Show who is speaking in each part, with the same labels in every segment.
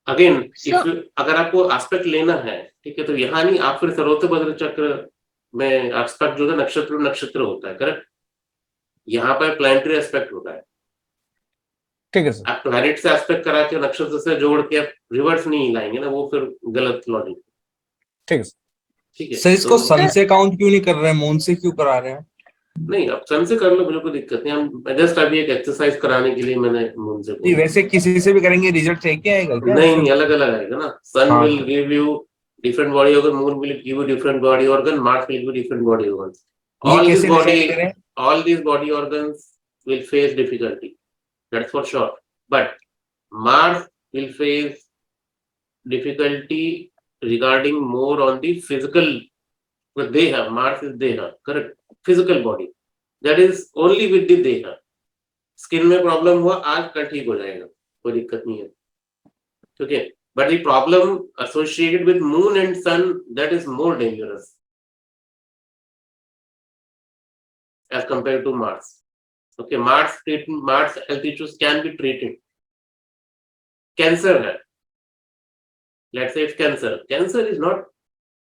Speaker 1: Again
Speaker 2: So,
Speaker 1: अगर आपको aspect लेना है, ठीक है, तो यहाँ नहीं, आप फिर सर्वोत्तम चक्र में एस्पेक्ट जो है नक्षत्र नक्षत्र होता है, करेक्ट। यहाँ पर प्लानिटरी एस्पेक्ट होता है।
Speaker 3: ठीक है सर।
Speaker 1: आप प्लैनेट से एस्पेक्ट करा के नक्षत्र से जोड़ के आप रिवर्स नहीं लाएंगे ना, वो फिर गलत लॉजिक।
Speaker 3: ठीक है सर।
Speaker 1: ठीक है
Speaker 3: सर इसको
Speaker 1: तो
Speaker 3: सन से काउंट क्यों नहीं कर रहे हैं, मून से क्यों करा रहे हैं?
Speaker 1: नहीं, अब सन से कर लो, मुझे कोई दिक्कत नहीं। हम जस्ट अभी एक एक्सरसाइज कराने के लिए मैंने मून से
Speaker 3: जी, वैसे किसी से भी करेंगे रिजल्ट एक ही आएगा क्या?
Speaker 1: नहीं, अलग अलग आएगा ना। सन
Speaker 3: हाँ।
Speaker 1: Will give you different body organ, moon will give you different body organ, Mars will give you different body organ.
Speaker 3: ये
Speaker 1: ऑल दिस
Speaker 3: कैसे
Speaker 1: बॉडी
Speaker 3: डिसाइड करें?
Speaker 1: all these body organs will face difficulty, that's for sure, but Mars will face difficulty regarding more on the physical deha. Mars is deha, correct, physical body, that is only with the deha. Skin में problem हुआ आज कल ठीक हो जाएगा, कोई दिक्कत नहीं है, ठीक है। But the problem associated with moon and sun, that is more dangerous as compared to Mars. Okay, Mars health issues can be treated. Cancer है, let's say it's cancer. Cancer is not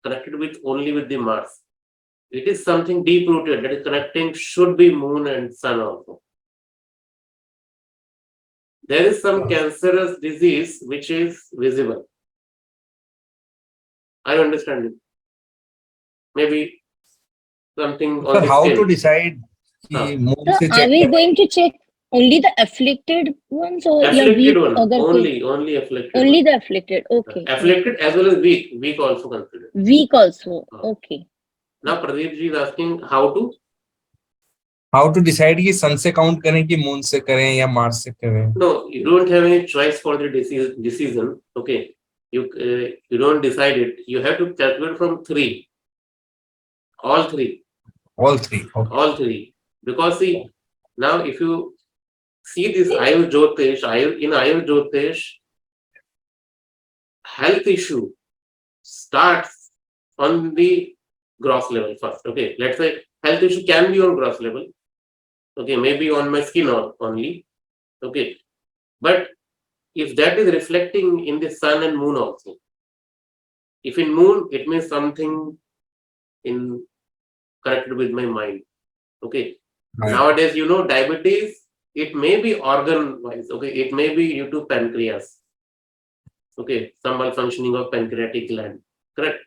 Speaker 1: connected with only with the Mars. It is something deep rooted that is connecting, should be moon and sun also. There is some cancerous disease which is visible. I understand it. Maybe something on
Speaker 3: Sir,
Speaker 1: the
Speaker 3: how
Speaker 1: skin.
Speaker 3: to decide कि moon
Speaker 2: so
Speaker 3: से
Speaker 2: are
Speaker 3: check
Speaker 2: we
Speaker 3: करें?
Speaker 2: going to check only the afflicted ones or या
Speaker 1: Afflicted
Speaker 2: weak
Speaker 1: one,
Speaker 2: अगर कोई
Speaker 1: only afflicted.
Speaker 2: only
Speaker 1: one.
Speaker 2: the afflicted? Okay.
Speaker 1: Afflicted as well as weak also considered.
Speaker 2: Weak also. Okay.
Speaker 1: Now Pradeep ji is asking
Speaker 3: How to decide कि सन से count करें कि moon से करें या मार्स से करें?
Speaker 1: No, you don't have any choice for the decision. Okay, you don't decide it. You have to calculate from three. All three.
Speaker 3: Okay.
Speaker 1: All three. Because see, now if you see this Ayur Jyotish, in Ayur Jyotish, health issue starts on the gross level first. Okay, let's say health issue can be on gross level. Okay, maybe on my skin only. Okay, but if that is reflecting in the sun and moon also, if in moon, it means something in connected with my mind. Okay,
Speaker 3: Right.
Speaker 1: nowadays diabetes, it may be organ wise. Okay, it may be due to pancreas. Okay, some malfunctioning of pancreatic gland, correct.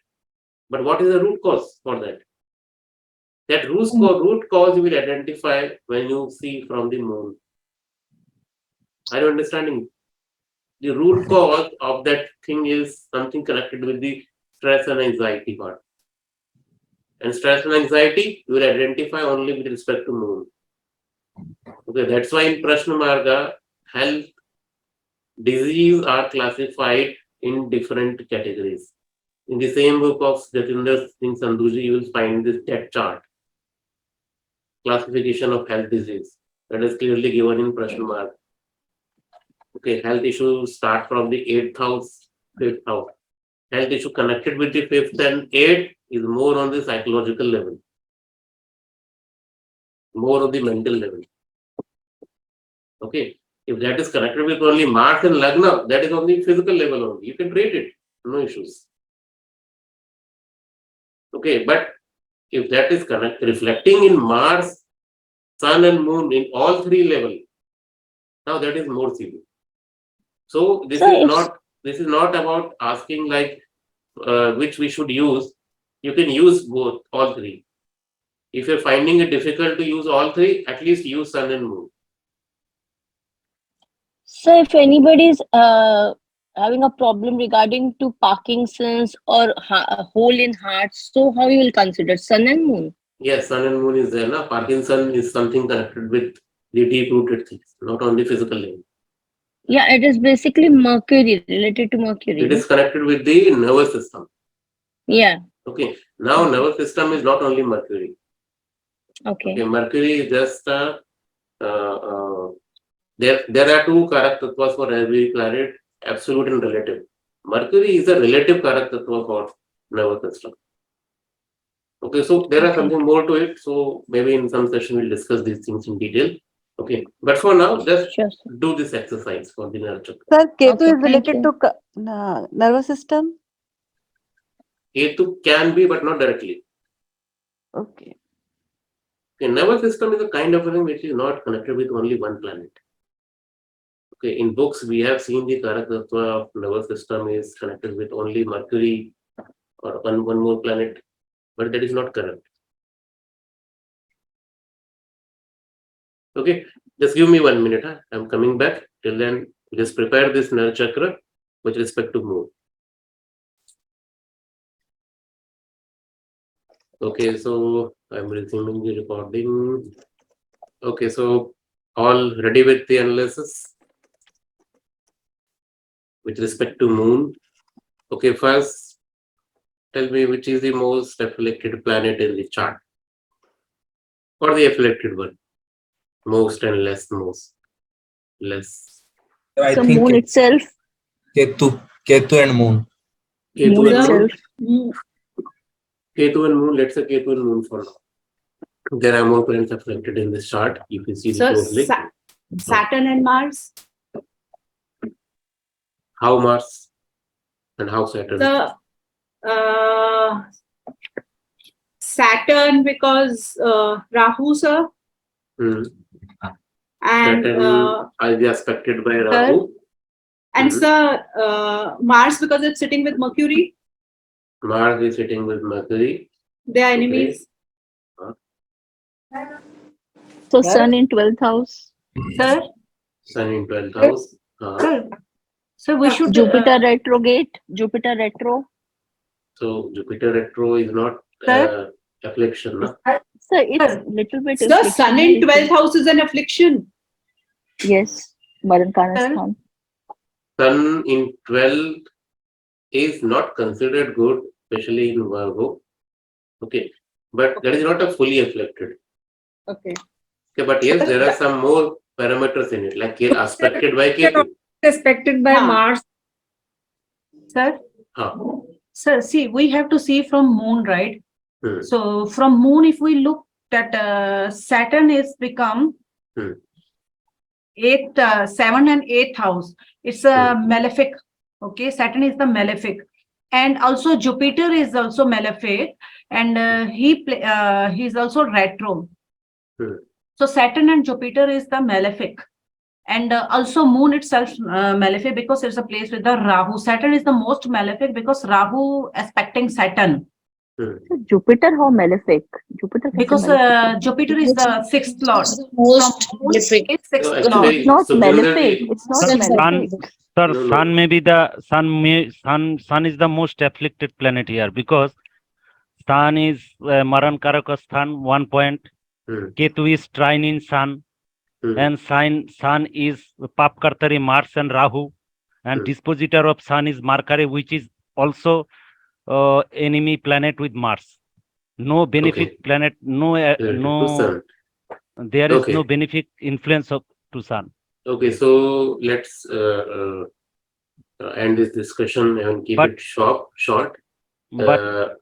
Speaker 1: But what is the root cause for that? That root cause you will identify when you see from the moon. Are you understanding? The root cause of that thing is something connected with the stress and anxiety part. And stress and anxiety you will identify only with respect to moon. Okay, that's why in Prashna Marga, health disease are classified in different categories. In the same book of Jatinder Singh Sandhuji, you will find this TET chart, classification of health disease, that is clearly given in Prashna Marga. Okay, health issues start from the 8th house, 5th house. Health issue connected with the 5th and 8th is more on the psychological level, more on the mental level. Okay, if that is connected with only Mars and Lagna, that is on the physical level only. You can treat it, no issues. Okay, but if that is reflecting in Mars, Sun and Moon in all three levels, now that is more severe. So this is not about asking like which we should use. You can use both, all three. If you're finding it difficult to use all three, at least use Sun and Moon.
Speaker 2: So if anybody is having a problem regarding to Parkinson's or a hole in heart, so how you will consider Sun and Moon?
Speaker 1: Yes, Sun and Moon is there. Na? Parkinson is something connected with the deep-rooted things, not on the physical level.
Speaker 2: Yeah, it is basically Mercury, related to Mercury.
Speaker 1: It is connected with the nervous system.
Speaker 2: Yeah.
Speaker 1: Okay. Now nervous system is not only Mercury.
Speaker 2: Okay.
Speaker 1: Mercury is just there are two Karak Tattvas for every planet, absolute and relative. Mercury is a relative Karak Tattva for nervous system. Okay, so there are something more to it. So maybe in some session we'll discuss these things in detail. Okay, but for now, just do this exercise for the Vinayak.
Speaker 4: Sir, Ketu is related to nervous system?
Speaker 1: Ketu can be, but not directly.
Speaker 4: Okay.
Speaker 1: Okay, nervous system is a kind of a thing which is not connected with only one planet. Okay, in books we have seen the Karakatatva of nervous system is connected with only Mercury or one more planet, but that is not correct. Okay, just give me 1 minute. Huh? I'm coming back. Till then, just prepare this nerve chakra with respect to moon. Okay, so I'm resuming the recording. Okay, so all ready with the analysis with respect to moon. Okay, first tell me which is the most afflicted planet in the chart, or the afflicted one, most and less, less.
Speaker 3: I
Speaker 2: So
Speaker 3: think
Speaker 2: moon itself,
Speaker 3: Ketu and moon.
Speaker 1: Ketu
Speaker 2: moon
Speaker 1: and moon.
Speaker 2: itself.
Speaker 1: Ketu and moon. Let's say Ketu and moon for now. There are more planets afflicted in this chart. If you see
Speaker 5: So
Speaker 1: closely,
Speaker 5: Saturn and Mars.
Speaker 1: how Mars and how Saturn.
Speaker 5: The Saturn because Rahu, sir,
Speaker 1: Hmm.
Speaker 5: and
Speaker 1: Saturn will be aspected by Rahu.
Speaker 5: and
Speaker 1: Mhm.
Speaker 5: sir Mars because it's sitting with Mercury.
Speaker 1: Mars is sitting with Mercury.
Speaker 5: They are enemies.
Speaker 2: So sun in 12th house.
Speaker 5: Sir,
Speaker 1: Sun in 12th house.
Speaker 5: so we should
Speaker 2: Jupiter retrograde. Jupiter retro.
Speaker 1: So Jupiter retro is not
Speaker 5: Sir?
Speaker 1: affliction. No?
Speaker 2: So it's little bit.
Speaker 5: Sir, Sun in 12th house is an affliction.
Speaker 2: Yes. Madan Kanasthan.
Speaker 1: Sun in 12th is not considered good, especially in Virgo. Okay, but that is not a fully afflicted.
Speaker 5: Okay.
Speaker 1: Okay, but yes, there are some more parameters in it, like aspected by Ketu.
Speaker 6: Aspected by Mars.
Speaker 5: Sir?
Speaker 1: Huh.
Speaker 5: Sir, see, we have to see from moon, right?
Speaker 1: Hmm.
Speaker 5: So from moon, if we look that Saturn is become seventh and eighth house. It's a malefic. Okay, Saturn is the malefic, and also Jupiter is also malefic, and he's also retro. So Saturn and Jupiter is the malefic, and also moon itself malefic because it's a place with the Rahu. Saturn is the most malefic because Rahu aspecting Saturn.
Speaker 2: So Jupiter, how malefic? Jupiter
Speaker 5: Because Jupiter is the sixth lord.
Speaker 6: Most
Speaker 5: From moon
Speaker 6: malefic.
Speaker 5: is sixth
Speaker 1: So
Speaker 5: lord.
Speaker 1: actually,
Speaker 2: It's not
Speaker 1: so
Speaker 2: malefic.
Speaker 1: generally,
Speaker 2: It's not
Speaker 6: Sun-
Speaker 2: malefic.
Speaker 7: Sir,
Speaker 1: No, no.
Speaker 7: sun may be the sun is the most afflicted planet here because sun is Maran Karakasthan 1 point. Ketu is trine in sun, and sun is Papkartari Mars and Rahu, and dispositor of sun is Mercury, which is also enemy planet with Mars. No benefit planet,
Speaker 1: to Sun.
Speaker 7: there is no benefit influence to sun.
Speaker 1: Okay, so let's end this discussion and keep it short.
Speaker 7: But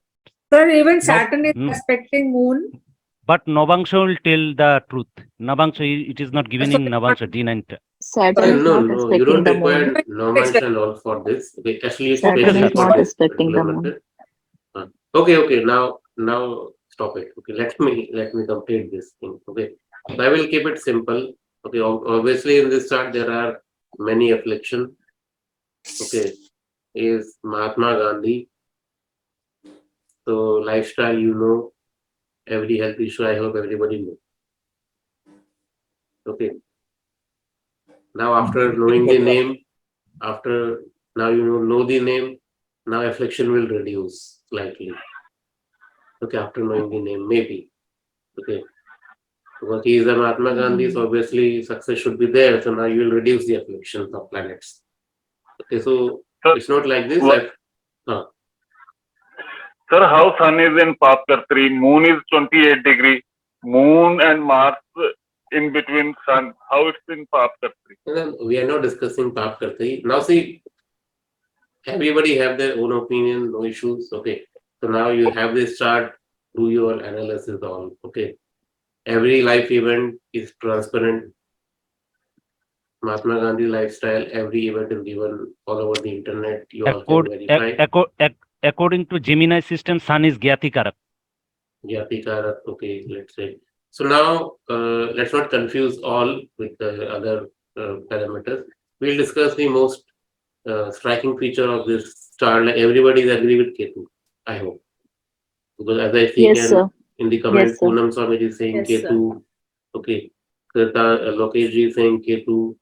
Speaker 6: Sir, even Saturn is aspecting moon.
Speaker 7: But Navangsha will tell the truth. Navangsha, it is not given in Navangsha D9.
Speaker 2: Saturn is
Speaker 1: no,
Speaker 2: not
Speaker 1: no, you don't
Speaker 2: respecting the moon.
Speaker 1: require Navangsha and all for this. Okay, actually, it's
Speaker 2: Saturn
Speaker 1: specially
Speaker 2: is
Speaker 1: for
Speaker 2: not
Speaker 1: this
Speaker 2: respecting the
Speaker 1: particular
Speaker 2: moon.
Speaker 1: method. Okay, now stop it. Okay, let me complete this thing. Okay, so I will keep it simple. Okay, obviously in this chart there are many afflictions. Okay, is Mahatma Gandhi. So lifestyle, every health issue, I hope everybody knows. Okay. Now after knowing the name, now know the name, now affliction will reduce slightly. Okay, after knowing the name, maybe. Okay. Because he is a Mahatma Gandhi, so obviously success should be there. So now you will reduce the afflictions of planets. Okay, so it's not like this.
Speaker 8: Sir, how Sun is in Papkartri, Moon is 28 degree, Moon and Mars in between Sun, how it's in Papkartri?
Speaker 1: Then we are not discussing Papkartri. Now see, everybody have their own opinion, no issues. Okay, so now you have this chart, do your analysis all. Okay, every life event is transparent. Mahatma Gandhi lifestyle, every event is given all over the internet. You all can
Speaker 7: Accord,
Speaker 1: verify.
Speaker 7: according to Gemini system, Sun is Gyati Karak.
Speaker 1: Jatikara, okay, let's say. So now, let's not confuse all with the other parameters. We'll discuss the most striking feature of this chart. Like everybody is agree with Ketu, I hope. Because as I see
Speaker 2: Yes, sir.
Speaker 1: in the comment,
Speaker 2: Yes, sir.
Speaker 1: Poonam Swami is saying
Speaker 6: Yes, sir.
Speaker 1: Ketu. Okay. Krita, Lokesh ji is saying Ketu.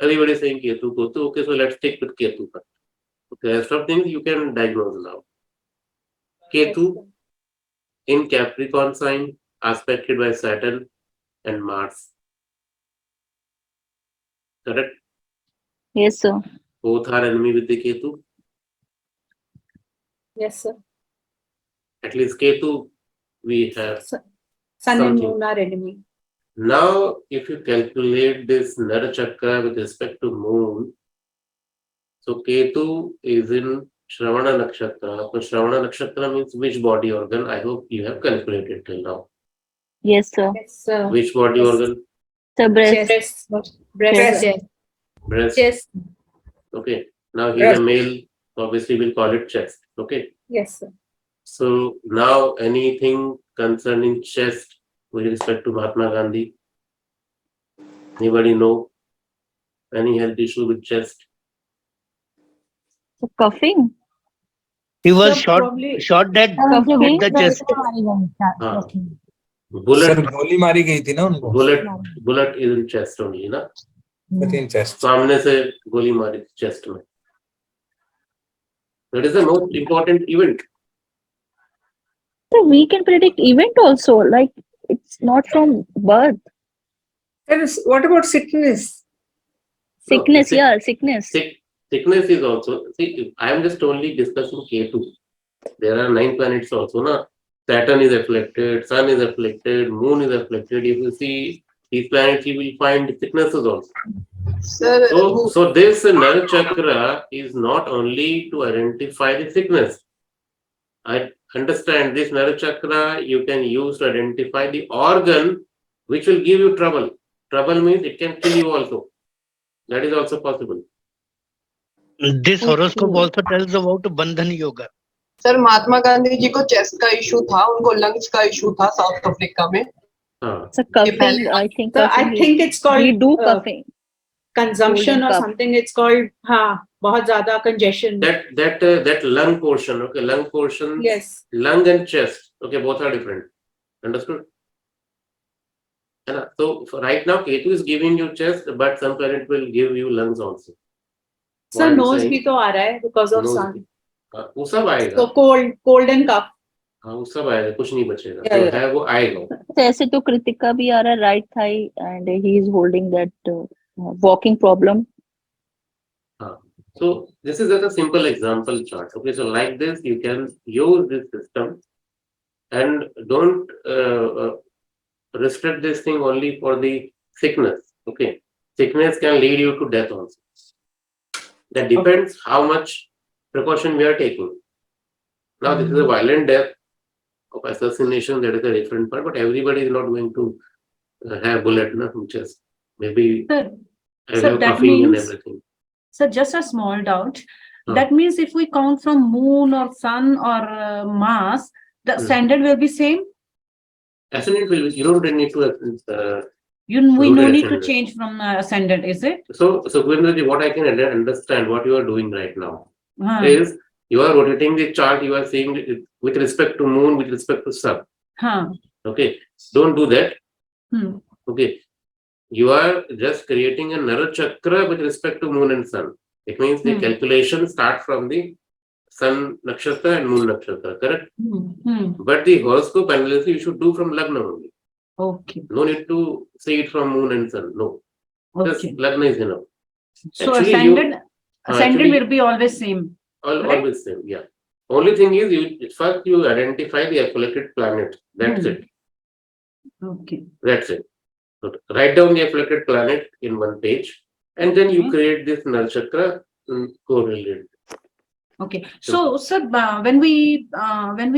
Speaker 1: Everybody is saying Ketu. Okay, so let's stick with Ketu. Okay, rest of things you can diagnose now. Ketu in Capricorn sign, aspected by Saturn and Mars. Correct?
Speaker 2: Yes, sir.
Speaker 1: Both are enemy with the Ketu.
Speaker 6: Yes, sir.
Speaker 1: At least Ketu, we have.
Speaker 6: Sun and
Speaker 1: Something.
Speaker 6: moon are enemy.
Speaker 1: Now, if you calculate this Nara Chakra with respect to moon, so Ketu is in Shravana Nakshatra. So Shravana Nakshatra means which body organ? I hope you have calculated till now.
Speaker 2: Yes, sir.
Speaker 6: Yes, sir.
Speaker 1: Which body
Speaker 6: Yes.
Speaker 1: organ?
Speaker 2: The breast.
Speaker 6: Chest. Breast.
Speaker 1: Breast.
Speaker 6: Chest.
Speaker 1: Okay. Now he's a male, obviously we'll call it chest. Okay.
Speaker 6: Yes, sir.
Speaker 1: So now anything concerning chest with respect to Mahatma Gandhi? Anybody know? Any health issue with chest?
Speaker 2: So coughing.
Speaker 9: He was
Speaker 6: Sir,
Speaker 9: shot,
Speaker 6: probably-
Speaker 9: shot dead
Speaker 2: Coughing.
Speaker 9: with the chest.
Speaker 1: हाँ.
Speaker 3: Sir
Speaker 1: Bullet,
Speaker 3: गोली मारी गई थी ना उनको
Speaker 1: bullet is in chest only, ना?
Speaker 3: within chest.
Speaker 1: सामने से गोली मारी chest में. That is the most important event.
Speaker 2: So we can predict event also. Like it's not from birth.
Speaker 6: What about sickness?
Speaker 1: No,
Speaker 2: Sickness, yeah, sickness.
Speaker 1: Sickness is also, see, I am just only discussing Ketu. There are 9 planets also, na? Saturn is afflicted, Sun is afflicted, Moon is afflicted. If you see these planets, you will find sicknesses also. So this Nara Chakra is not only to identify the sickness. I understand this Nara Chakra you can use to identify the organ which will give you trouble. Trouble means it can kill you also. That is also possible.
Speaker 9: This horoscope also tells about Bandhan Yoga.
Speaker 10: Sir Mahatma Gandhi ji को chest का issue था, उनको lungs का issue था south Africa में.
Speaker 1: हाँ.
Speaker 2: So coughing, I think.
Speaker 6: So I think it's called
Speaker 2: we do coughing.
Speaker 6: consumption or
Speaker 2: cough.
Speaker 6: something. It's called बहुत ज़्यादा congestion.
Speaker 1: That lung portion, okay, lung portion,
Speaker 6: Yes.
Speaker 1: lung and chest, okay, both are different. Understood? So right now Ketu is giving you chest, but some planet will give you lungs also.
Speaker 6: Sir, nose भी तो आ रहा है because of sun.
Speaker 1: वो सब आएगा.
Speaker 6: So cold and cough.
Speaker 1: हाँ, वो सब आएगा, कुछ नहीं बचेगा.
Speaker 6: Yeah,
Speaker 1: जो
Speaker 6: yeah.
Speaker 1: है वो आएगा.
Speaker 2: ऐसे तो कृतिका भी आ रहा है right thigh and he is holding that walking problem.
Speaker 1: So this is just a simple example chart. Okay, so like this you can use this system and don't restrict this thing only for the sickness. Okay, sickness can lead you to death also. That depends how much precaution we are taking. Now this is a violent death of assassination, that is a different part, but everybody is not going to have bullet na, from chest. Maybe
Speaker 5: Sir,
Speaker 1: I
Speaker 5: so
Speaker 1: have
Speaker 5: that
Speaker 1: coughing and
Speaker 5: means-
Speaker 1: everything.
Speaker 5: So just a small doubt.
Speaker 1: Huh.
Speaker 5: That means if we count from moon or sun or Mars, the standard will be same.
Speaker 1: Ascendant will, you don't need to
Speaker 5: We
Speaker 1: Rooted
Speaker 5: no need to
Speaker 1: ascendant.
Speaker 5: change from ascendant, is it?
Speaker 1: so Govindaji, what I can understand what you are doing right now
Speaker 5: Huh.
Speaker 1: is you are rotating the chart, you are saying it with respect to moon, with respect to sun.
Speaker 5: Huh.
Speaker 1: Okay, don't do that.
Speaker 5: Hmm.
Speaker 1: Okay, you are just creating a Nara Chakra with respect to moon and sun. It means the calculation start from the sun nakshatra and moon nakshatra, correct? But the horoscope analysis you should do from Lagna only.
Speaker 5: Okay.
Speaker 1: No need to see it from moon and sun. No, just
Speaker 5: Okay.
Speaker 1: Lagna is enough.
Speaker 5: So
Speaker 1: Actually,
Speaker 5: ascendant
Speaker 1: actually-
Speaker 5: will be always same. Correct?
Speaker 1: Always same, yeah. Only thing is first you identify the afflicted planet. That's it.
Speaker 5: Okay.
Speaker 1: That's it. So write down the afflicted planet in one page, and then you create this Nara Chakra correlated.
Speaker 5: Okay. So, sir, when we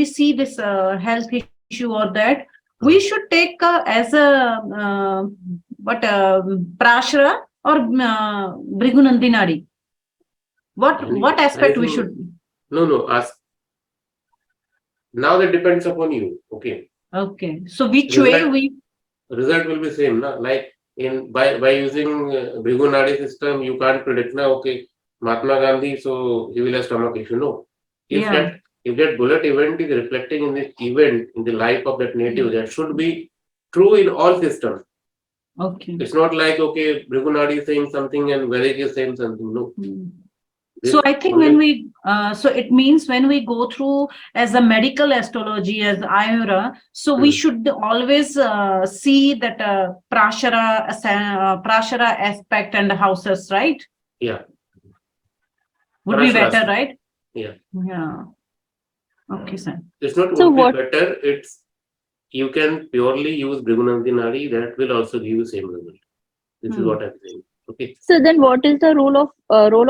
Speaker 5: see this health issue or that, we should take as a prashara or Bhrigunandi Nadi? What aspect we should?
Speaker 1: No. Ask. Now that depends upon you. Okay.
Speaker 5: Okay. So which way we?
Speaker 1: Result will be same, na? Like by using Bhrigu Nadi system, you can't predict now. Okay, Mahatma Gandhi, so he will have stomach issue. No, if that bullet event is reflecting in the event in the life of that native, that should be true in all systems.
Speaker 5: Okay.
Speaker 1: It's not like okay, Bhrigu Nadi is saying something and Vedic is saying something. No.
Speaker 5: So I think when we, so it means when we go through as a medical astrology, as Ayura, so we should always see that Prashara aspect and houses, right?
Speaker 1: Yeah.
Speaker 5: Would be better, right?
Speaker 1: Yeah.
Speaker 5: Yeah. Okay, sir.
Speaker 1: It's not only better, it's you can purely use Bhrigunandi Nadi, that will also give you same result. This is what I'm saying. Okay.
Speaker 2: So then what is the role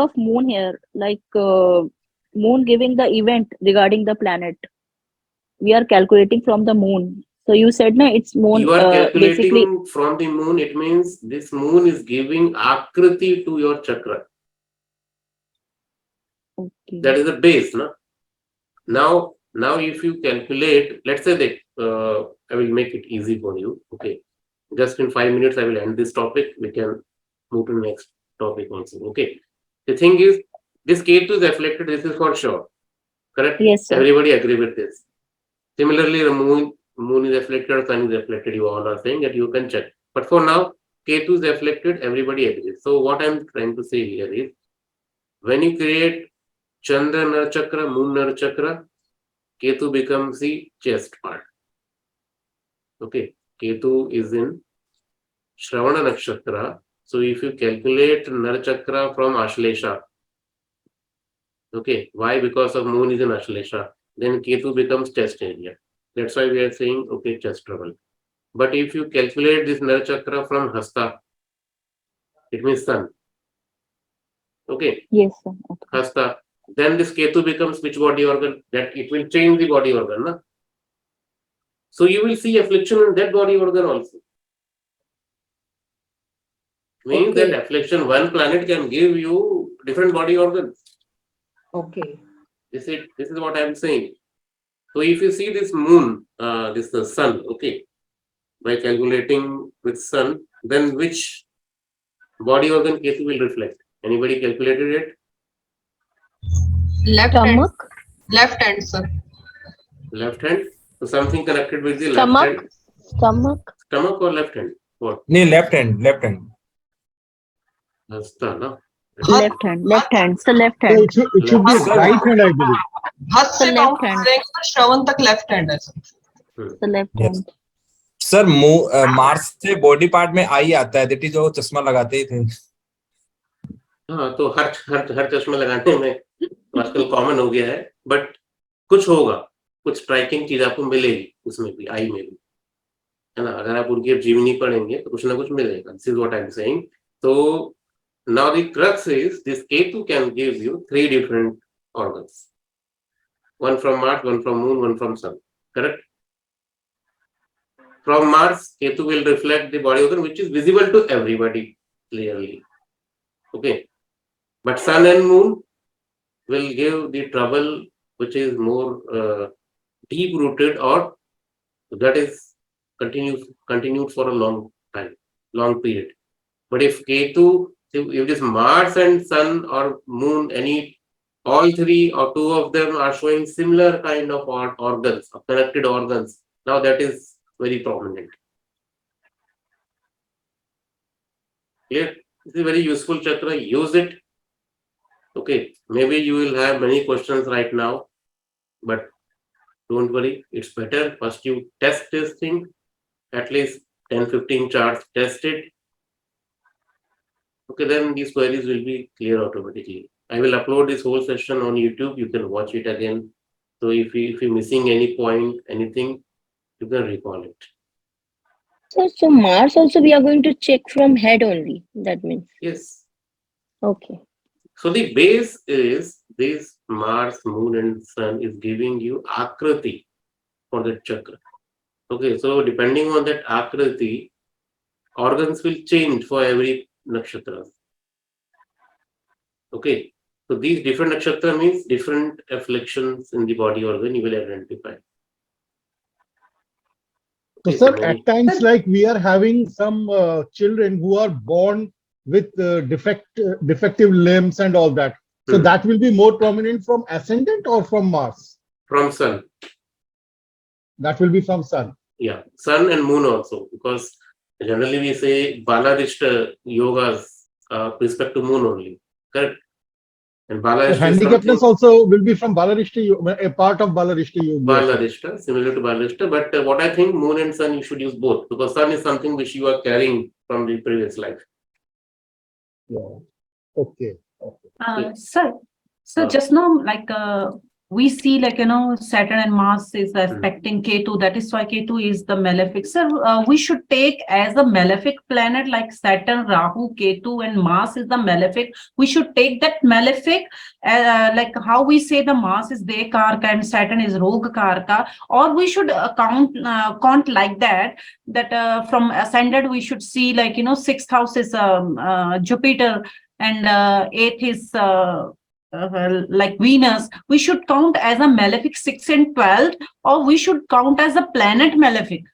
Speaker 2: of moon here? Like moon giving the event regarding the planet. We are calculating from the moon. So you said no, it's moon.
Speaker 1: You are calculating
Speaker 2: basically
Speaker 1: from the moon. It means this moon is giving akriti to your chakra.
Speaker 2: Okay.
Speaker 1: That is the base, no? Now if you calculate, let's say that I will make it easy for you. Okay. Just in 5 minutes, I will end this topic. We can move to the next topic also. Okay. The thing is, this K2 is reflected. This is for sure. Correct?
Speaker 2: Yes, sir.
Speaker 1: Everybody agree with this. Similarly, the moon is reflected, sun is reflected. You all are saying that you can check. But for now, K2 is reflected. Everybody agrees. So what I'm trying to say here is, when you create Chandra Nar Chakra, Moon Nar Chakra, Ketu becomes the chest part. Okay. Ketu is in Shravana Nakshatra. So if you calculate Nar Chakra from Ashlesha, okay, why? Because of moon is in Ashlesha, then Ketu becomes chest area. That's why we are saying, okay, chest trouble. But if you calculate this Nar Chakra from Hasta, it means sun. Okay.
Speaker 2: Yes, sir. Okay.
Speaker 1: Hasta. Then this Ketu becomes which body organ? That it will change the body organ. Na? So you will see affliction in that body organ also. Means that affliction, one planet can give you different body organs.
Speaker 6: Okay.
Speaker 1: This is what I am saying. So if you see this moon, this is the sun, okay, by calculating with sun, then which body organ Ketu will reflect? Anybody calculated it?
Speaker 10: Left hand.
Speaker 2: Stomach.
Speaker 10: Left hand, sir.
Speaker 1: Left hand. So something connected with the
Speaker 2: Stomach.
Speaker 1: left hand.
Speaker 2: Stomach.
Speaker 1: Stomach or left hand? What?
Speaker 3: No, left hand.
Speaker 1: Hasta, no?
Speaker 2: Left hand. So left hand.
Speaker 11: It should be right hand, I believe.
Speaker 10: हाथ से
Speaker 2: So
Speaker 10: count
Speaker 2: left hand.
Speaker 10: करेंगे तो श्रवण तक left hand है sir.
Speaker 2: So left
Speaker 3: Yes.
Speaker 2: hand.
Speaker 3: Sir Mars से body part में आई आता है, दैट इज जो चश्मा लगाते ही थे.
Speaker 1: हाँ, तो हर चश्मा लगाने में आजकल कॉमन हो गया है, बट कुछ होगा, कुछ स्ट्राइकिंग चीज आपको मिलेगी उसमें भी, आई में भी, है ना? अगर आप उनकी जीवनी पढ़ेंगे तो कुछ ना कुछ मिलेगा. This is what I am saying. तो now the crux is this Ketu can give you 3 different organs. One from Mars, one from Moon, one from Sun. Correct? From Mars, Ketu will reflect the body organ which is visible to everybody clearly. Okay. But Sun and Moon will give the trouble which is more deep rooted, or that is continued for a long time, long period. But if Ketu, if it is Mars and Sun or Moon, all 3 or 2 of them are showing similar kind of organs, connected organs, now that is very prominent. Clear? This is a very useful chakra. Use it. Okay, maybe you will have many questions right now, but don't worry, it's better. First you test this thing, at least 10-15 charts, test it. Okay, then these queries will be clear automatically. I will upload this whole session on YouTube. You can watch it again. So if you're missing any point, anything, you can recall it.
Speaker 2: So Mars also we are going to check from head only. That means.
Speaker 1: Yes.
Speaker 2: Okay.
Speaker 1: So the base is this Mars, Moon, and Sun is giving you akriti for the chakra. Okay, so depending on that akriti, organs will change for every nakshatras. Okay, so these different nakshatra means different afflictions in the body organ you will identify.
Speaker 11: So,
Speaker 1: Okay,
Speaker 11: sir,
Speaker 1: many-
Speaker 11: at times, like we are having some children who are born with defective limbs and all that. So that will be more prominent from ascendant or from Mars?
Speaker 1: From sun.
Speaker 11: That will be from Sun.
Speaker 1: Yeah, sun and moon also, because generally we say Balarishta yogas respect to moon only, correct? And
Speaker 11: So
Speaker 1: Balarishta is
Speaker 11: handicapness
Speaker 1: something,
Speaker 11: also will be from Balarishta, a part of Balarishta Yoga.
Speaker 1: Balarishta, similar to Balarishta, but what I think moon and sun you should use both, because sun is something which you are carrying from the previous life.
Speaker 11: Yeah. Okay. Okay.
Speaker 5: Sir, just now, like we see, like, Saturn and Mars is aspecting Ketu. That is why Ketu is the malefic. Sir, we should take as a malefic planet like Saturn, Rahu, Ketu, and Mars is the malefic. We should take that malefic, like how we say the Mars is De Karka and Saturn is Rog Karka, or we should count like that. That from ascended we should see, like, sixth house is Jupiter, and eighth is like Venus. We should count as a malefic 6 and 12, or we should count as a planet malefic.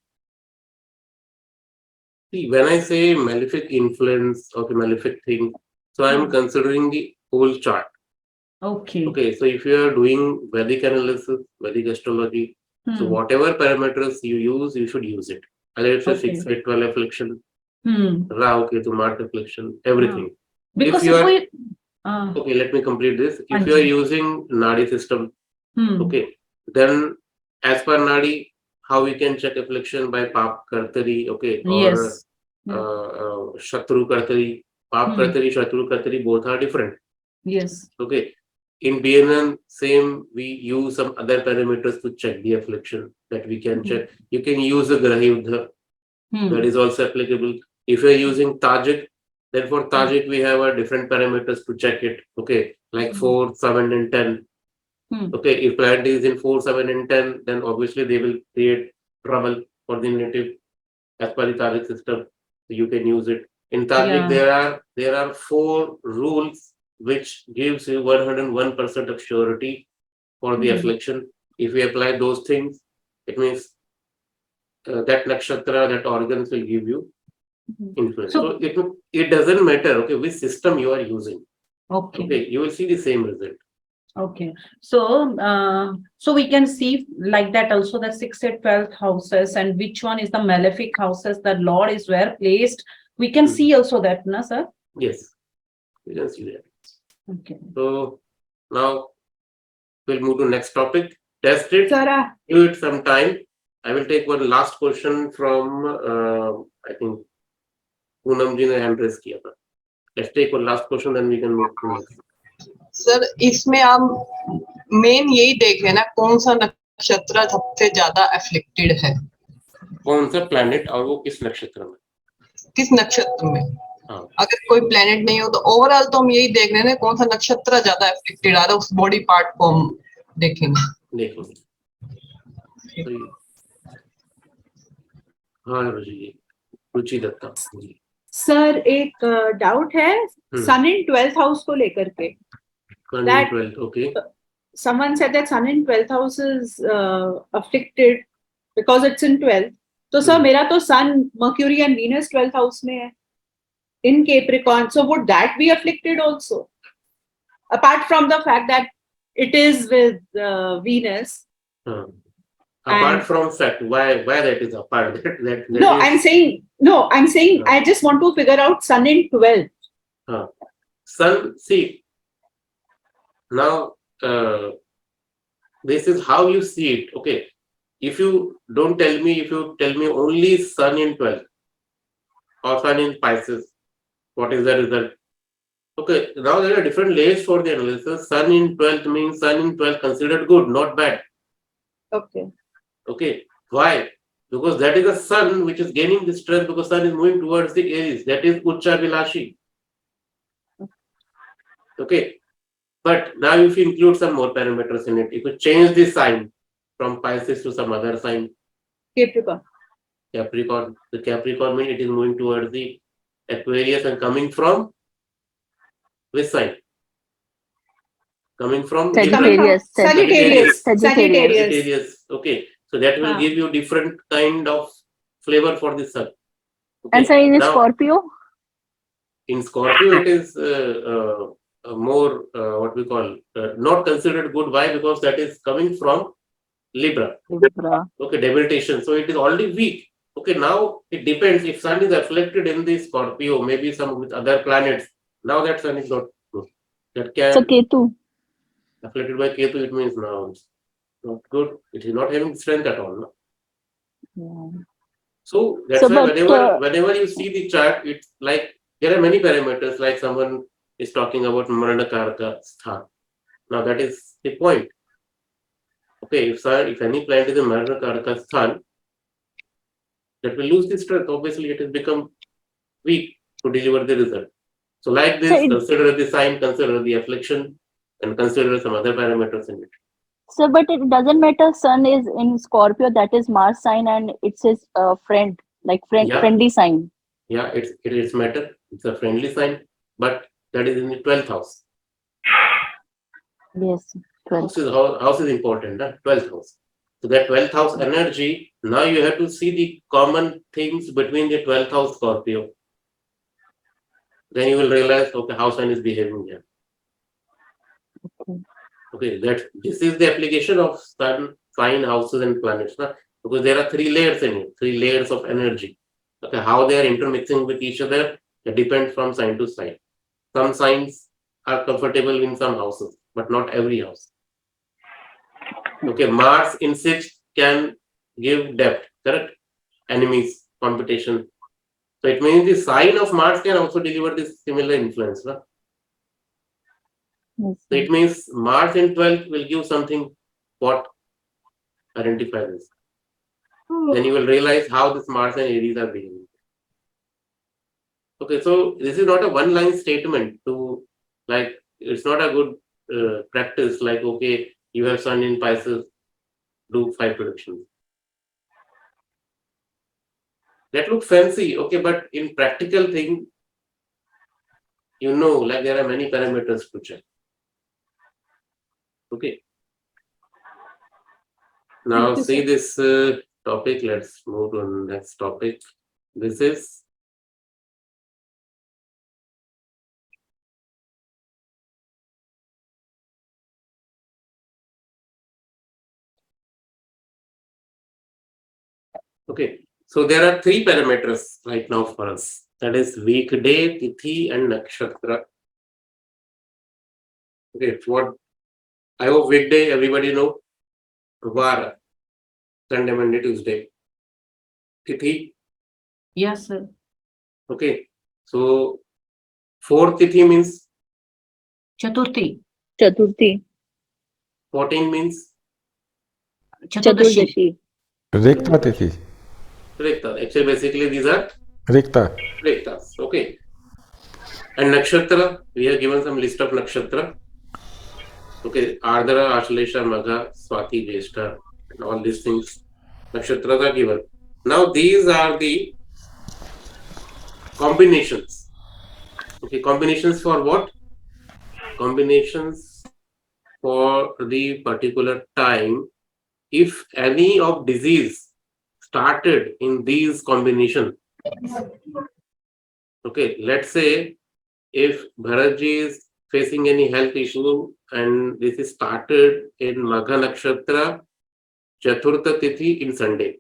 Speaker 1: See, when I say malefic influence or the malefic thing, so I am considering the whole chart.
Speaker 5: Okay.
Speaker 1: Okay, so if you are doing Vedic analysis, Vedic astrology, so whatever parameters you use, you should use it. Let's say 6, 8, 12 affliction, Rahu, Ketu, Mars affliction, everything.
Speaker 5: Because
Speaker 1: if you are,
Speaker 5: we,
Speaker 1: okay, let me complete this. If you are using Nadi system, okay, then as per Nadi, how we can check affliction by Pap Kartari, okay, or
Speaker 5: yes.
Speaker 1: Shatru Kartari. Pap Kartari, Shatru Kartari, both are different.
Speaker 5: Yes.
Speaker 1: Okay. In BNN, same, we use some other parameters to check the affliction that we can check. You can use the Graha Yuddha, that is also applicable. If you are using Tajik, then for Tajik, we have a different parameters to check it. Okay, like 4, 7, and 10. Okay, if planet is in 4, 7, and 10, then obviously they will create trouble for the native as per the Tajik system. So you can use it. In Tajik, there are 4 rules which gives you 101% of surety for the affliction. If we apply those things, it means that nakshatra, that organs will give you influence. So it doesn't matter, okay, which system you are using. Okay, you will see the same result.
Speaker 5: Okay, so so we can see like that also, the 6 and 12 houses and which one is the malefic houses that Lord is where placed. We can see also that, na sir?
Speaker 1: Yes, we can see that.
Speaker 5: Okay.
Speaker 1: So now we'll move to next topic. Test it.
Speaker 6: Sir,
Speaker 1: Give it some time. I will take one last question from I think Poonam ji ne hand raise kiya tha. Let's take one last question, then we can move to next.
Speaker 10: Sir इसमें हम main यही देख रहे हैं ना, कौन सा नक्षत्र सबसे ज्यादा अफ्लिक्टेड है,
Speaker 1: कौन सा प्लैनेट और वो किस नक्षत्र में,
Speaker 10: किस नक्षत्र में. अगर कोई प्लेनेट नहीं हो तो ओवरऑल तो हम यही देख रहे हैं कौन सा नक्षत्र ज्यादा अफेक्टेड आ रहा है, उस बॉडी पार्ट को हम देखेंगे.
Speaker 1: हाँ रुचि दत्ता जी.
Speaker 6: सर एक डाउट है सन इन 12th हाउस को लेकर के.
Speaker 1: That 12th, okay.
Speaker 6: Someone said that sun in 12th house is afflicted because it's in 12th. तो सर मेरा तो sun, Mercury and Venus 12th house में है in Capricorn. So would that be afflicted also? Apart from the fact that it is with Venus.
Speaker 1: Apart from fact, why that is apart? That
Speaker 6: no,
Speaker 1: is,
Speaker 6: I'm saying I just want to figure out sun in 12th.
Speaker 1: Sun, see, now this is how you see it. Okay, if you don't tell me, if you tell me only sun in 12th or sun in Pisces, what is the result? Okay, now there are different layers for the analysis. Sun in 12th means sun in 12th considered good, not bad.
Speaker 6: Okay.
Speaker 1: Okay, why? Because that is a sun which is gaining the strength, because sun is moving towards the Aries, that is Ucha Vilashi. Okay, but now if you include some more parameters in it, if you change the sign from Pisces to some other sign,
Speaker 6: Capricorn.
Speaker 1: The Capricorn means it is moving towards the Aquarius and coming from which sign? Coming from Libra.
Speaker 6: Coming from
Speaker 2: Sagittarius.
Speaker 6: Sagittarius.
Speaker 1: Sagittarius. Okay. So that will give you different kind of flavor for the sun. Okay.
Speaker 2: And so in
Speaker 1: Now,
Speaker 2: Scorpio?
Speaker 1: in Scorpio, it is more what we call not considered good. Why? Because that is coming from Libra. Okay, debilitation. So it is already weak. Okay, now it depends. If sun is afflicted in the Scorpio, maybe some with other planets. Now that sun is not good. That can
Speaker 2: So Ketu.
Speaker 1: afflicted by Ketu. It means now it's not good. It is not having strength at all. No?
Speaker 2: Yeah.
Speaker 1: So that's
Speaker 2: So,
Speaker 1: why
Speaker 2: but,
Speaker 1: whenever you see the chart, it's like there are many parameters. Like someone is talking about Marana Karaka Sthan. Now that is the point. Okay, if any planet is a Marana Karaka Sthan, that will lose the strength. Obviously, it has become weak to deliver the result. So like this, consider the sign, consider the affliction, and consider some other parameters in it.
Speaker 2: So, but it doesn't matter. Sun is in Scorpio, that is Mars sign, and it's his friend, like friendly sign.
Speaker 1: Yeah, it is matter. It's a friendly sign, but that is in the 12th house.
Speaker 2: Yes, 12th.
Speaker 1: House is important, 12th house. So that 12th house energy, now you have to see the common things between the 12th house Scorpio. Then you will realize, okay, how sun is behaving here. Okay, this is the application of sun, sign, houses, and planets. Because there are 3 layers in it, 3 layers of energy. Okay, how they are intermixing with each other, it depends from sign to sign. Some signs are comfortable in some houses, but not every house. Okay, Mars in 6th can give depth, correct? Enemies, competition. So it means the sign of Mars can also deliver this similar influence. No?
Speaker 2: Yes.
Speaker 1: So it means Mars in 12th will give something what identify this. Then you will realize how this Mars and Aries are behaving. Okay, so this is not a one-line statement to like, it's not a good practice like, okay, you have sun in Pisces, do 5 predictions. That looks fancy, okay, but in practical thing, like there are many parameters to check. Okay. Now see this topic. Let's move to the next topic. This is okay. So there are 3 parameters right now for us. That is weekday, tithi, and nakshatra. Okay, what I hope weekday everybody know. Var, Sunday, Monday, Tuesday. Tithi.
Speaker 5: Yes, sir.
Speaker 1: Okay. So 4th tithi means
Speaker 5: Chaturthi.
Speaker 1: 14 means
Speaker 2: Chaturdashi.
Speaker 12: Rekta tithi.
Speaker 1: Rekta. Actually, basically these are
Speaker 12: Rekta.
Speaker 1: Rektas. Okay. And nakshatra, we have given some list of nakshatra. Okay, Ardhara, Ashlesha, Magha, Swati, Jyeshtha, and all these things. Nakshatras are given. Now these are the combinations. Okay, combinations for what? Combinations for the particular time. If any of disease started in these combinations. Okay, let's say if Bharatji is facing any health issue and this is started in Magha Nakshatra, Chaturtha Tithi in Sunday.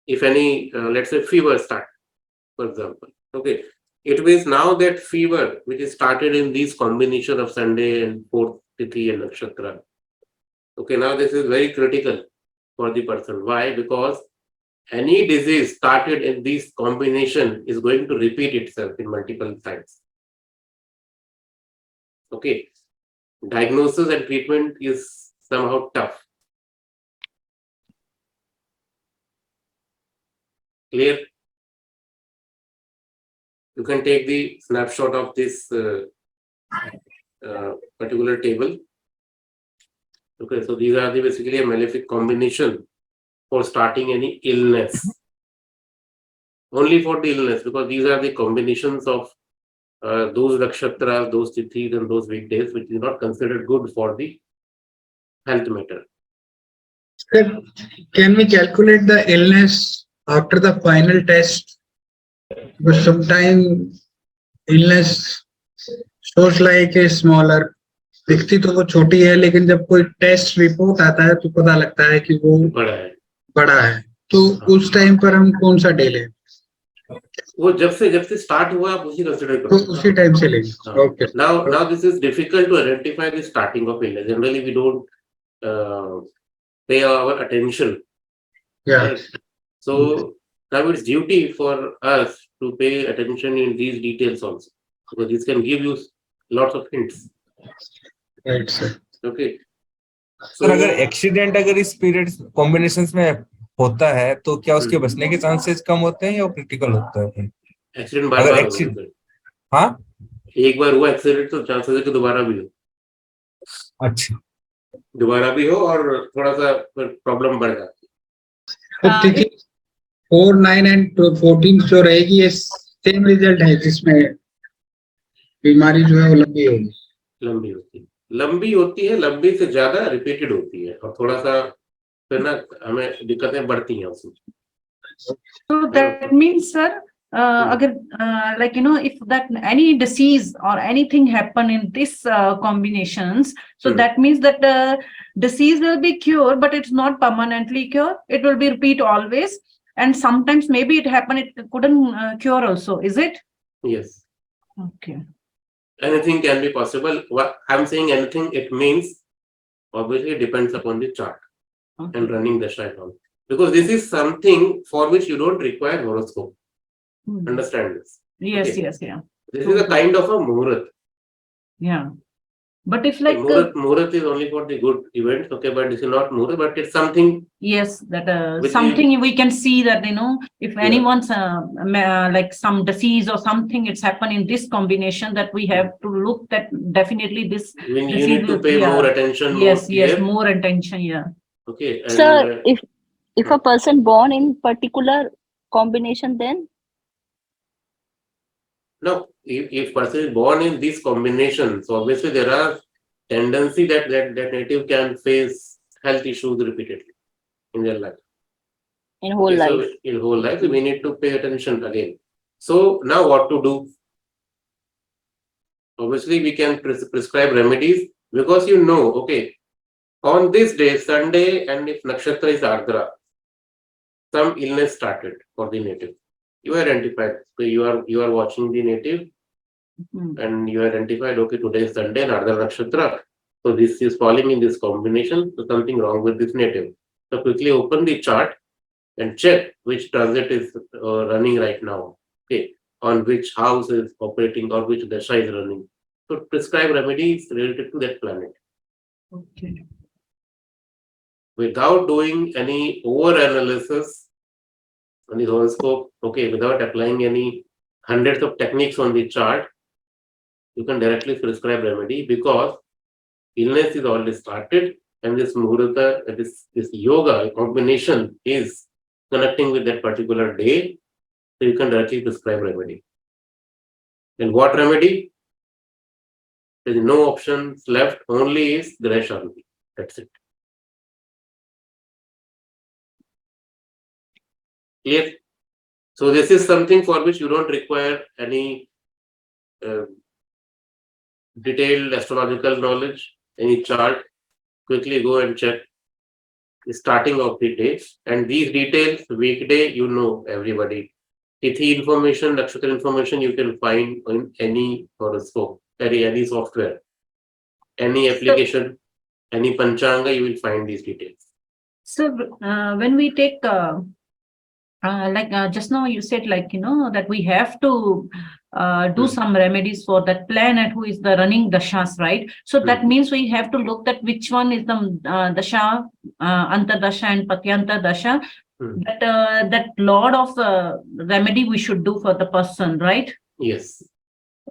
Speaker 1: If any, let's say fever start, for example. Okay, it means now that fever which is started in these combination of Sunday and 4th Tithi and Nakshatra. Okay, now this is very critical for the person. Why? Because any disease started in this combination is going to repeat itself in multiple times. Okay, diagnosis and treatment is somehow tough. Clear? You can take the snapshot of this particular table. Okay, so these are basically a malefic combination for starting any illness. only for the illness, because these are the combinations of those nakshatras, those tithis, and those weekdays, which is not considered good for the health matter.
Speaker 13: Sir, can we calculate the illness after the final test? Because sometimes illness shows like a smaller, दिखती तो वो छोटी है, लेकिन जब कोई test report आता है तो पता लगता है कि वो बड़ा है, तो उस टाइम पर हम कौन सा डे लें?
Speaker 1: वो जब से स्टार्ट हुआ आप उसी कंसीडर
Speaker 13: तो
Speaker 1: करो,
Speaker 13: उसी टाइम से लेंगे. Okay.
Speaker 1: now this is difficult to identify the starting of illness. Generally we don't pay our attention.
Speaker 13: Yeah.
Speaker 1: Right? So now it's duty for us to pay attention in these details also, because this can give you lots of hints.
Speaker 13: Right, sir.
Speaker 1: Okay.
Speaker 3: Sir अगर accident अगर इस period combinations में होता है तो क्या उसके बचने के चांसेस कम होते हैं या क्रिटिकल होता है?
Speaker 1: एक्सीडेंट बार बार होगा।
Speaker 3: हाँ,
Speaker 1: एक बार हुआ एक्सीडेंट तो चांसेस है कि दोबारा भी हो।
Speaker 3: अच्छा,
Speaker 1: दोबारा भी हो और थोड़ा सा प्रॉब्लम बढ़ जाती
Speaker 13: तो देखिए 4, 9 एंड 14 जो रहेगी ये सेम रिजल्ट है जिसमें बीमारी जो है वो लंबी होगी,
Speaker 1: लंबी होती है, लंबी से ज्यादा रिपीटेड होती है और थोड़ा सा फिर ना हमें दिक्कतें बढ़ती हैं उसमें।
Speaker 5: So that means, sir, agar, like, if that any disease or anything happen in this combinations, so that means that disease will be cured, but it's not permanently cured. It will be repeat always, and sometimes maybe it happen, it couldn't cure also. Is it?
Speaker 1: Yes.
Speaker 5: Okay.
Speaker 1: Anything can be possible. What I'm saying anything, it means obviously it depends upon the chart and running the chart on. Because this is something for which you don't require horoscope. Understand this?
Speaker 5: Yes,
Speaker 1: Okay.
Speaker 5: yes, yeah.
Speaker 1: This is a kind of a muhurat.
Speaker 5: Yeah. But if like
Speaker 1: muhurat is only for the good events, okay, but this is not muhurat, but it's something.
Speaker 5: yes, that
Speaker 1: Which
Speaker 5: something we can see that, if anyone's like some disease or something, it's happened in this combination, that we have to look that definitely this.
Speaker 1: When you
Speaker 5: disease
Speaker 1: need to
Speaker 5: will-
Speaker 1: pay
Speaker 5: yeah.
Speaker 1: more attention,
Speaker 5: Yes,
Speaker 1: more
Speaker 5: yes,
Speaker 1: care.
Speaker 5: more attention, yeah.
Speaker 1: Okay. And,
Speaker 2: Sir, if a person born in particular combination, then
Speaker 1: no, if person is born in this combination, so obviously there are tendency that native can face health issues repeatedly in their life.
Speaker 2: in whole
Speaker 1: Okay,
Speaker 2: life.
Speaker 1: so in whole life, so we need to pay attention again. So now what to do? Obviously, we can prescribe remedies because okay, on this day, Sunday, and if nakshatra is Ardra, some illness started for the native. You identified, so you are watching the native and you identified, okay, today is Sunday and Ardra nakshatra. So this is falling in this combination, so something wrong with this native. So quickly open the chart and check which transit is running right now. Okay, on which house is operating or which dasha is running. So prescribe remedies related to that planet.
Speaker 5: Okay.
Speaker 1: Without doing any over analysis on the horoscope, okay, without applying any hundreds of techniques on the chart, you can directly prescribe remedy because illness is already started and this muhurta, this yoga combination is connecting with that particular day, so you can directly prescribe remedy. And what remedy? There is no options left, only is Graha Shanti. That's it. Clear? So this is something for which you don't require any detailed astrological knowledge, any chart. Quickly go and check the starting of the day, and these details, weekday, everybody. Tithi information, nakshatra information you can find in any horoscope, any software, any application, any panchanga, you will find these details.
Speaker 5: So when we take just now you said that we have to do some remedies for that planet who is the running dashas, right? So that means we have to look at which one is the dasha, antardasha and patyanta dasha. That lot of remedy we should do for the person, right?
Speaker 1: Yes.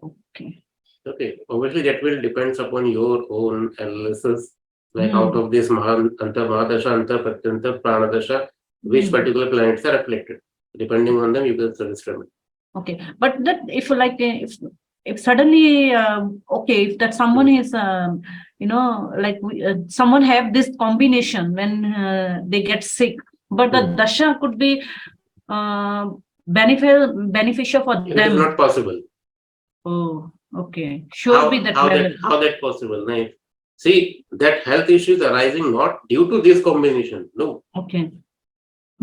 Speaker 5: Okay.
Speaker 1: Okay. Obviously, that will depends upon your own analysis. Like out of this Antar Mahadasha, Antar Patyanta, Pranadasha, which particular planets are afflicted. Depending on them, you can suggest treatment.
Speaker 5: Okay, but that if like if suddenly okay, if that someone is like someone have this combination when they get sick, but the dasha could be beneficial for
Speaker 1: It
Speaker 5: them.
Speaker 1: is not possible.
Speaker 5: Oh, okay. Sure, be that
Speaker 1: how that possible? Nice. See, that health issue is arising not due to this combination. No.
Speaker 5: Okay.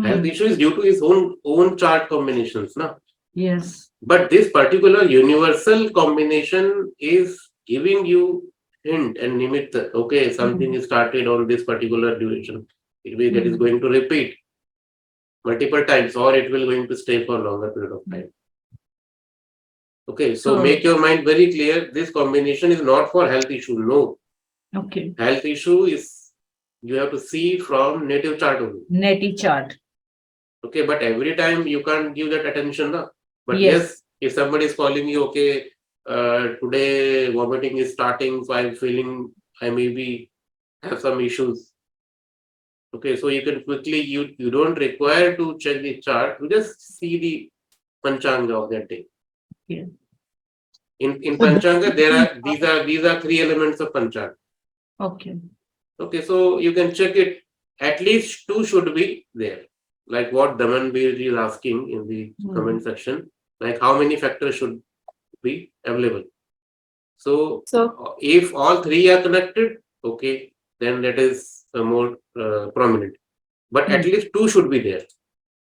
Speaker 1: Health issue is due to his own chart combinations, no?
Speaker 5: Yes.
Speaker 1: But this particular universal combination is giving you hint and nimitta. Okay, something is started on this particular duration. It will that is going to repeat multiple times, or it will going to stay for a longer period of time. Okay, so make your mind very clear. This combination is not for health issue. No.
Speaker 5: Okay.
Speaker 1: Health issue is you have to see from native chart only.
Speaker 5: Native chart.
Speaker 1: Okay, but every time you can't give that attention, no? But
Speaker 5: Yes.
Speaker 1: yes, if somebody is calling you, okay, today vomiting is starting, so I'm feeling I maybe have some issues. Okay, so you can quickly, you don't require to check the chart, you just see the panchanga of that day.
Speaker 5: Yeah.
Speaker 1: In panchanga, these are three elements of panchanga.
Speaker 5: Okay.
Speaker 1: Okay, so you can check it. At least two should be there. Like what Damanbir is asking in the comment section, like how many factors should be available. So if all three are connected, okay, then that is more prominent. But at least two should be there.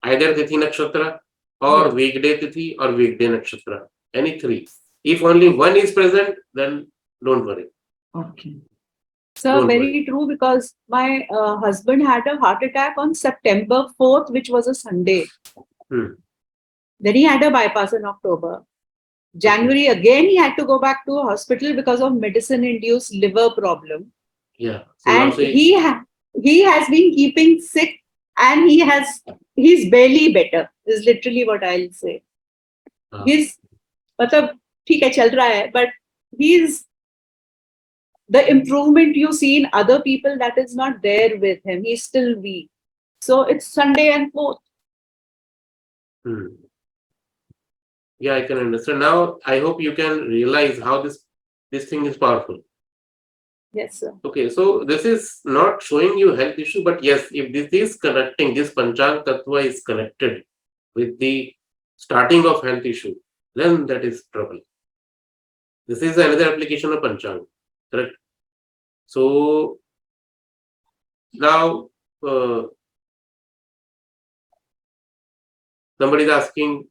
Speaker 1: Either Tithi Nakshatra or weekday Tithi or weekday Nakshatra. Any three. If only one is present, then don't worry.
Speaker 5: Okay.
Speaker 6: So very true, because my husband had a heart attack on September 4th, which was a Sunday. Then he had a bypass in October. January again, he had to go back to a hospital because of medicine-induced liver problem.
Speaker 1: Yeah. So
Speaker 6: and he has been keeping sick, and he's barely better, is literally what I'll say. He's, matlab, theek hai, chal raha hai, but the improvement you see in other people, that is not there with him. He's still weak. So it's Sunday and 4th.
Speaker 1: Yeah, I can understand. Now, I hope you can realize how this thing is powerful.
Speaker 6: Yes, sir.
Speaker 1: Okay, so this is not showing you health issue, but yes, if this is connecting, this Panchang Tattva is connected with the starting of health issue, then that is trouble. This is another application of Panchang, correct? So now somebody is asking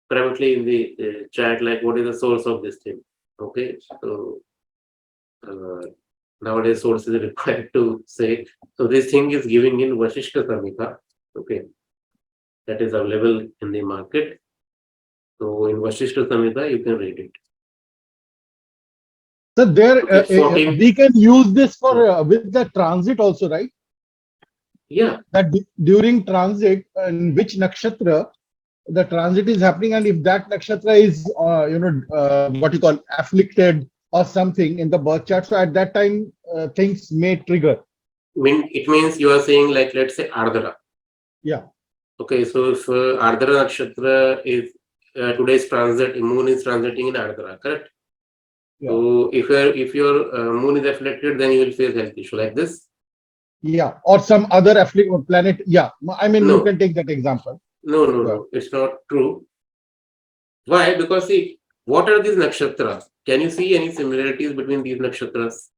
Speaker 1: privately in the chat, like, what is the source of this thing? Okay, so nowadays source is required to say. So this thing is giving in Vasishta Samhita, okay, that is available in the market. So in Vasishta Samhita, you can read it.
Speaker 11: So there, we can use this for with the transit also, right?
Speaker 1: Yeah.
Speaker 11: That during transit, in which nakshatra the transit is happening, and if that nakshatra is, what you call afflicted or something in the birth chart, so at that time things may trigger.
Speaker 1: It means you are saying, like, let's say Ardhara.
Speaker 11: Yeah.
Speaker 1: Okay, so if Ardhara nakshatra is today's transit, moon is transiting in Ardhara, correct?
Speaker 11: Yeah.
Speaker 1: So if your moon is afflicted, then you will face health issue like this.
Speaker 11: Yeah, or some other afflicted planet. Yeah, I mean,
Speaker 1: No.
Speaker 11: you can take that example.
Speaker 1: No, it's not true. Why? Because see, what are these nakshatras? Can you see any similarities between these nakshatras?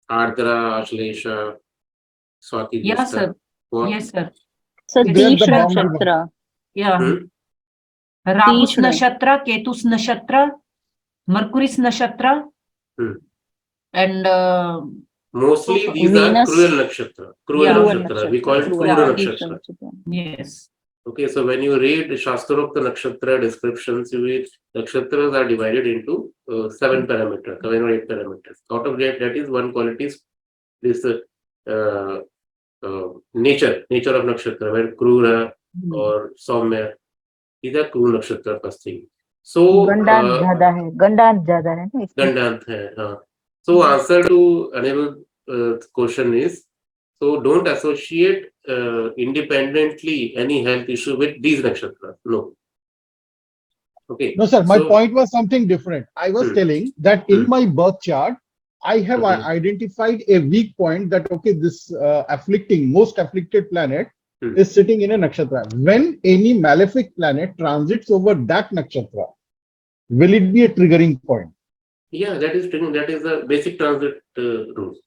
Speaker 1: Ardhara, Ashlesha, Swati.
Speaker 5: Yes, sir.
Speaker 1: What?
Speaker 5: Yes, sir.
Speaker 2: So
Speaker 11: They are
Speaker 2: Tish
Speaker 11: the boundary
Speaker 2: Nakshatra.
Speaker 5: Yeah. Rahu's
Speaker 2: Tish Nakshatra.
Speaker 5: Nashatra, Ketu's Nashatra, Mercury's Nashatra, and
Speaker 1: Mostly these
Speaker 2: Venus.
Speaker 1: are cruel nakshatra. Cruel
Speaker 5: Yeah.
Speaker 1: nakshatra. We call it Krura
Speaker 2: Tish
Speaker 1: nakshatra.
Speaker 5: yes.
Speaker 1: Okay, so when you read Shastrokta nakshatra descriptions, you read nakshatras are divided into 7 parameters, 7 or 8 parameters. Out of that is one quality is this nature of nakshatra, where Krura or Saumya, these are Kru nakshatra first thing. So
Speaker 2: Gandant zyada hai na isme.
Speaker 1: Gandant hai. So answer to Anirudh question is, so don't associate independently any health issue with these nakshatras. No. Okay.
Speaker 11: No, sir, my
Speaker 1: So-
Speaker 11: point was something different. I was telling that in my birth chart, I have
Speaker 1: Okay.
Speaker 11: identified a weak point that, okay, this most afflicted planet is sitting in a nakshatra. When any malefic planet transits over that nakshatra, will it be a triggering point?
Speaker 1: Yeah, that is the basic transit rules.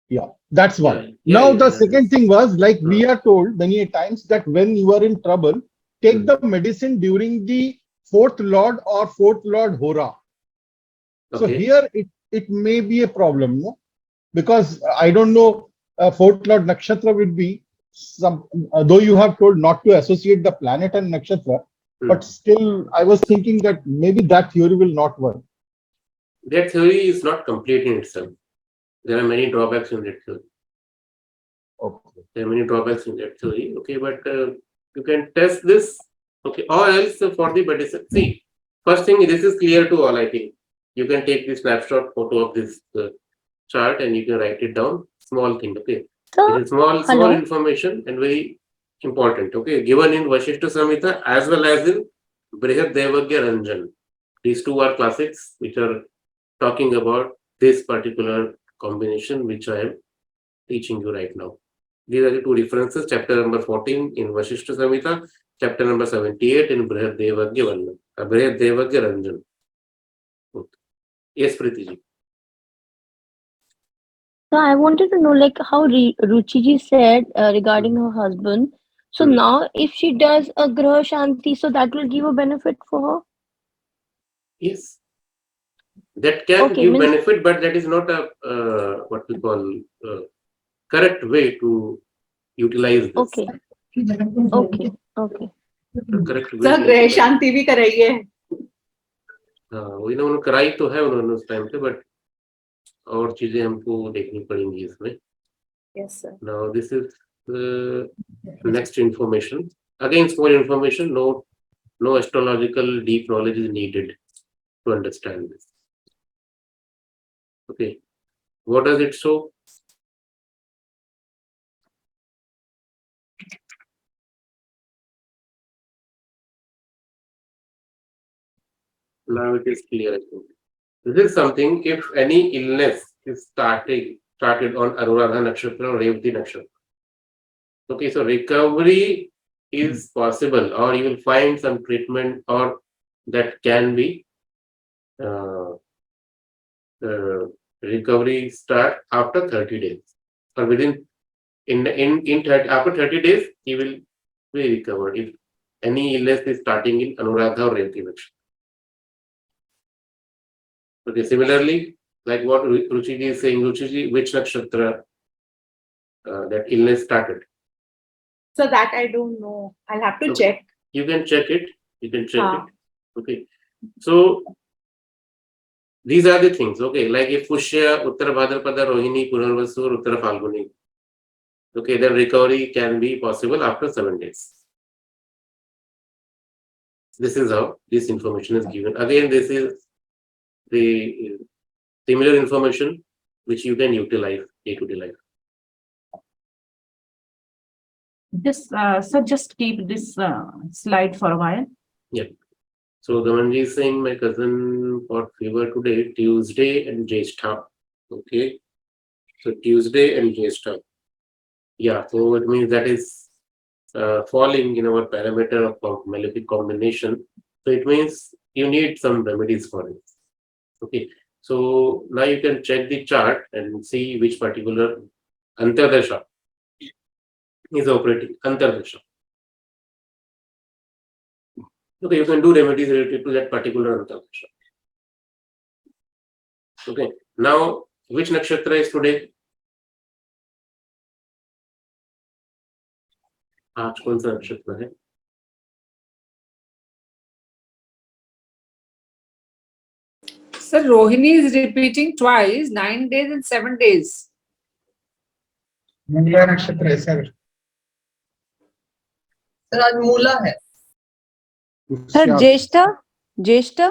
Speaker 11: Yeah, that's one.
Speaker 1: Yeah,
Speaker 11: Now,
Speaker 1: yeah,
Speaker 11: the
Speaker 1: that
Speaker 11: second
Speaker 1: is-
Speaker 11: thing was, like we are told many a times that when you are in trouble, take the medicine during the fourth lord or fourth lord hora. So
Speaker 1: Okay.
Speaker 11: here it may be a problem, no? Because I don't know, fourth lord nakshatra will be some, though you have told not to associate the planet and nakshatra, but still I was thinking that maybe that theory will not work.
Speaker 1: That theory is not complete in itself. There are many drawbacks in that theory.
Speaker 11: Okay.
Speaker 1: There are many drawbacks in that theory. Okay, but you can test this. Okay, or else for the medicine. See, first thing, this is clear to all. I think you can take the snapshot photo of this chart and you can write it down. Small thing. Okay,
Speaker 2: So,
Speaker 1: it is small
Speaker 2: hello?
Speaker 1: information and very important. Okay, given in Vasishtha Samhita as well as in Brihad Devagya Ranjan. These two are classics which are talking about this particular combination which I am teaching you right now. These are the two references, chapter number 14 in Vasishtha Samhita, chapter number 78 in Brihad Devagya Ranjan. Okay. Yes, Preeti ji.
Speaker 2: So I wanted to know, like how Ruchiji said regarding her husband. So now, if she does a Graha Shanti, so that will give a benefit for her.
Speaker 1: Yes. That can
Speaker 2: Okay,
Speaker 1: give
Speaker 2: means-
Speaker 1: benefit, but that is not a what we call correct way to utilize this.
Speaker 2: Okay. Okay. Okay.
Speaker 1: Correct way.
Speaker 6: Sir
Speaker 1: to
Speaker 6: ग्रह
Speaker 1: utilize.
Speaker 6: शांति भी कराइए
Speaker 1: वही ना उन्होंने कराई तो है उन्होंने उस टाइम पे, बट और चीजें हमको देखनी पड़ेंगी इसमें.
Speaker 6: Yes sir
Speaker 1: Now this is the next information. Again, small information. No astrological deep knowledge is needed to understand this. Okay. What does it show? Now it is clear. I think. This is something, if any illness is started on Anuradha Nakshatra or Revati Nakshatra. Okay, so recovery is possible, or you will find some treatment, or that can be recovery start after 30 days, or within after 30 days he will be recovered if any illness is starting in Anuradha or Revati Nakshatra. Okay, similarly, like what Ruchiji is saying, Ruchiji, which nakshatra that illness started?
Speaker 6: So that I don't know. I'll have to
Speaker 1: Okay.
Speaker 6: check.
Speaker 1: You can check it.
Speaker 6: Ah.
Speaker 1: Okay. So these are the things. Okay, like if Pushya, Uttara Bhadrapada, Rohini, Purnarvasu, Uttara Falguni. Okay, then recovery can be possible after 7 days. This is how this information is given. Again, this is the similar information which you can utilize day-to-day life.
Speaker 5: So just keep this slide for a while.
Speaker 1: Yeah. So Gamanji is saying my cousin got fever today, Tuesday and Jyeshtha. Okay. So Tuesday and Jyeshtha. Yeah. So it means that is falling in our parameter of malefic combination. So it means you need some remedies for it. Okay. So now you can check the chart and see which particular Antardasha is operating. Antardasha. Okay, you can do remedies related to that particular Antardasha. Okay. Now, which nakshatra is today? आज कौन सा नक्षत्र है?
Speaker 14: Sir, Rohini is repeating twice, 9 days and 7 days.
Speaker 13: मूला नक्षत्र है sir.
Speaker 10: Sir आज मूला है.
Speaker 4: Sir ज्येष्ठा ज्येष्ठा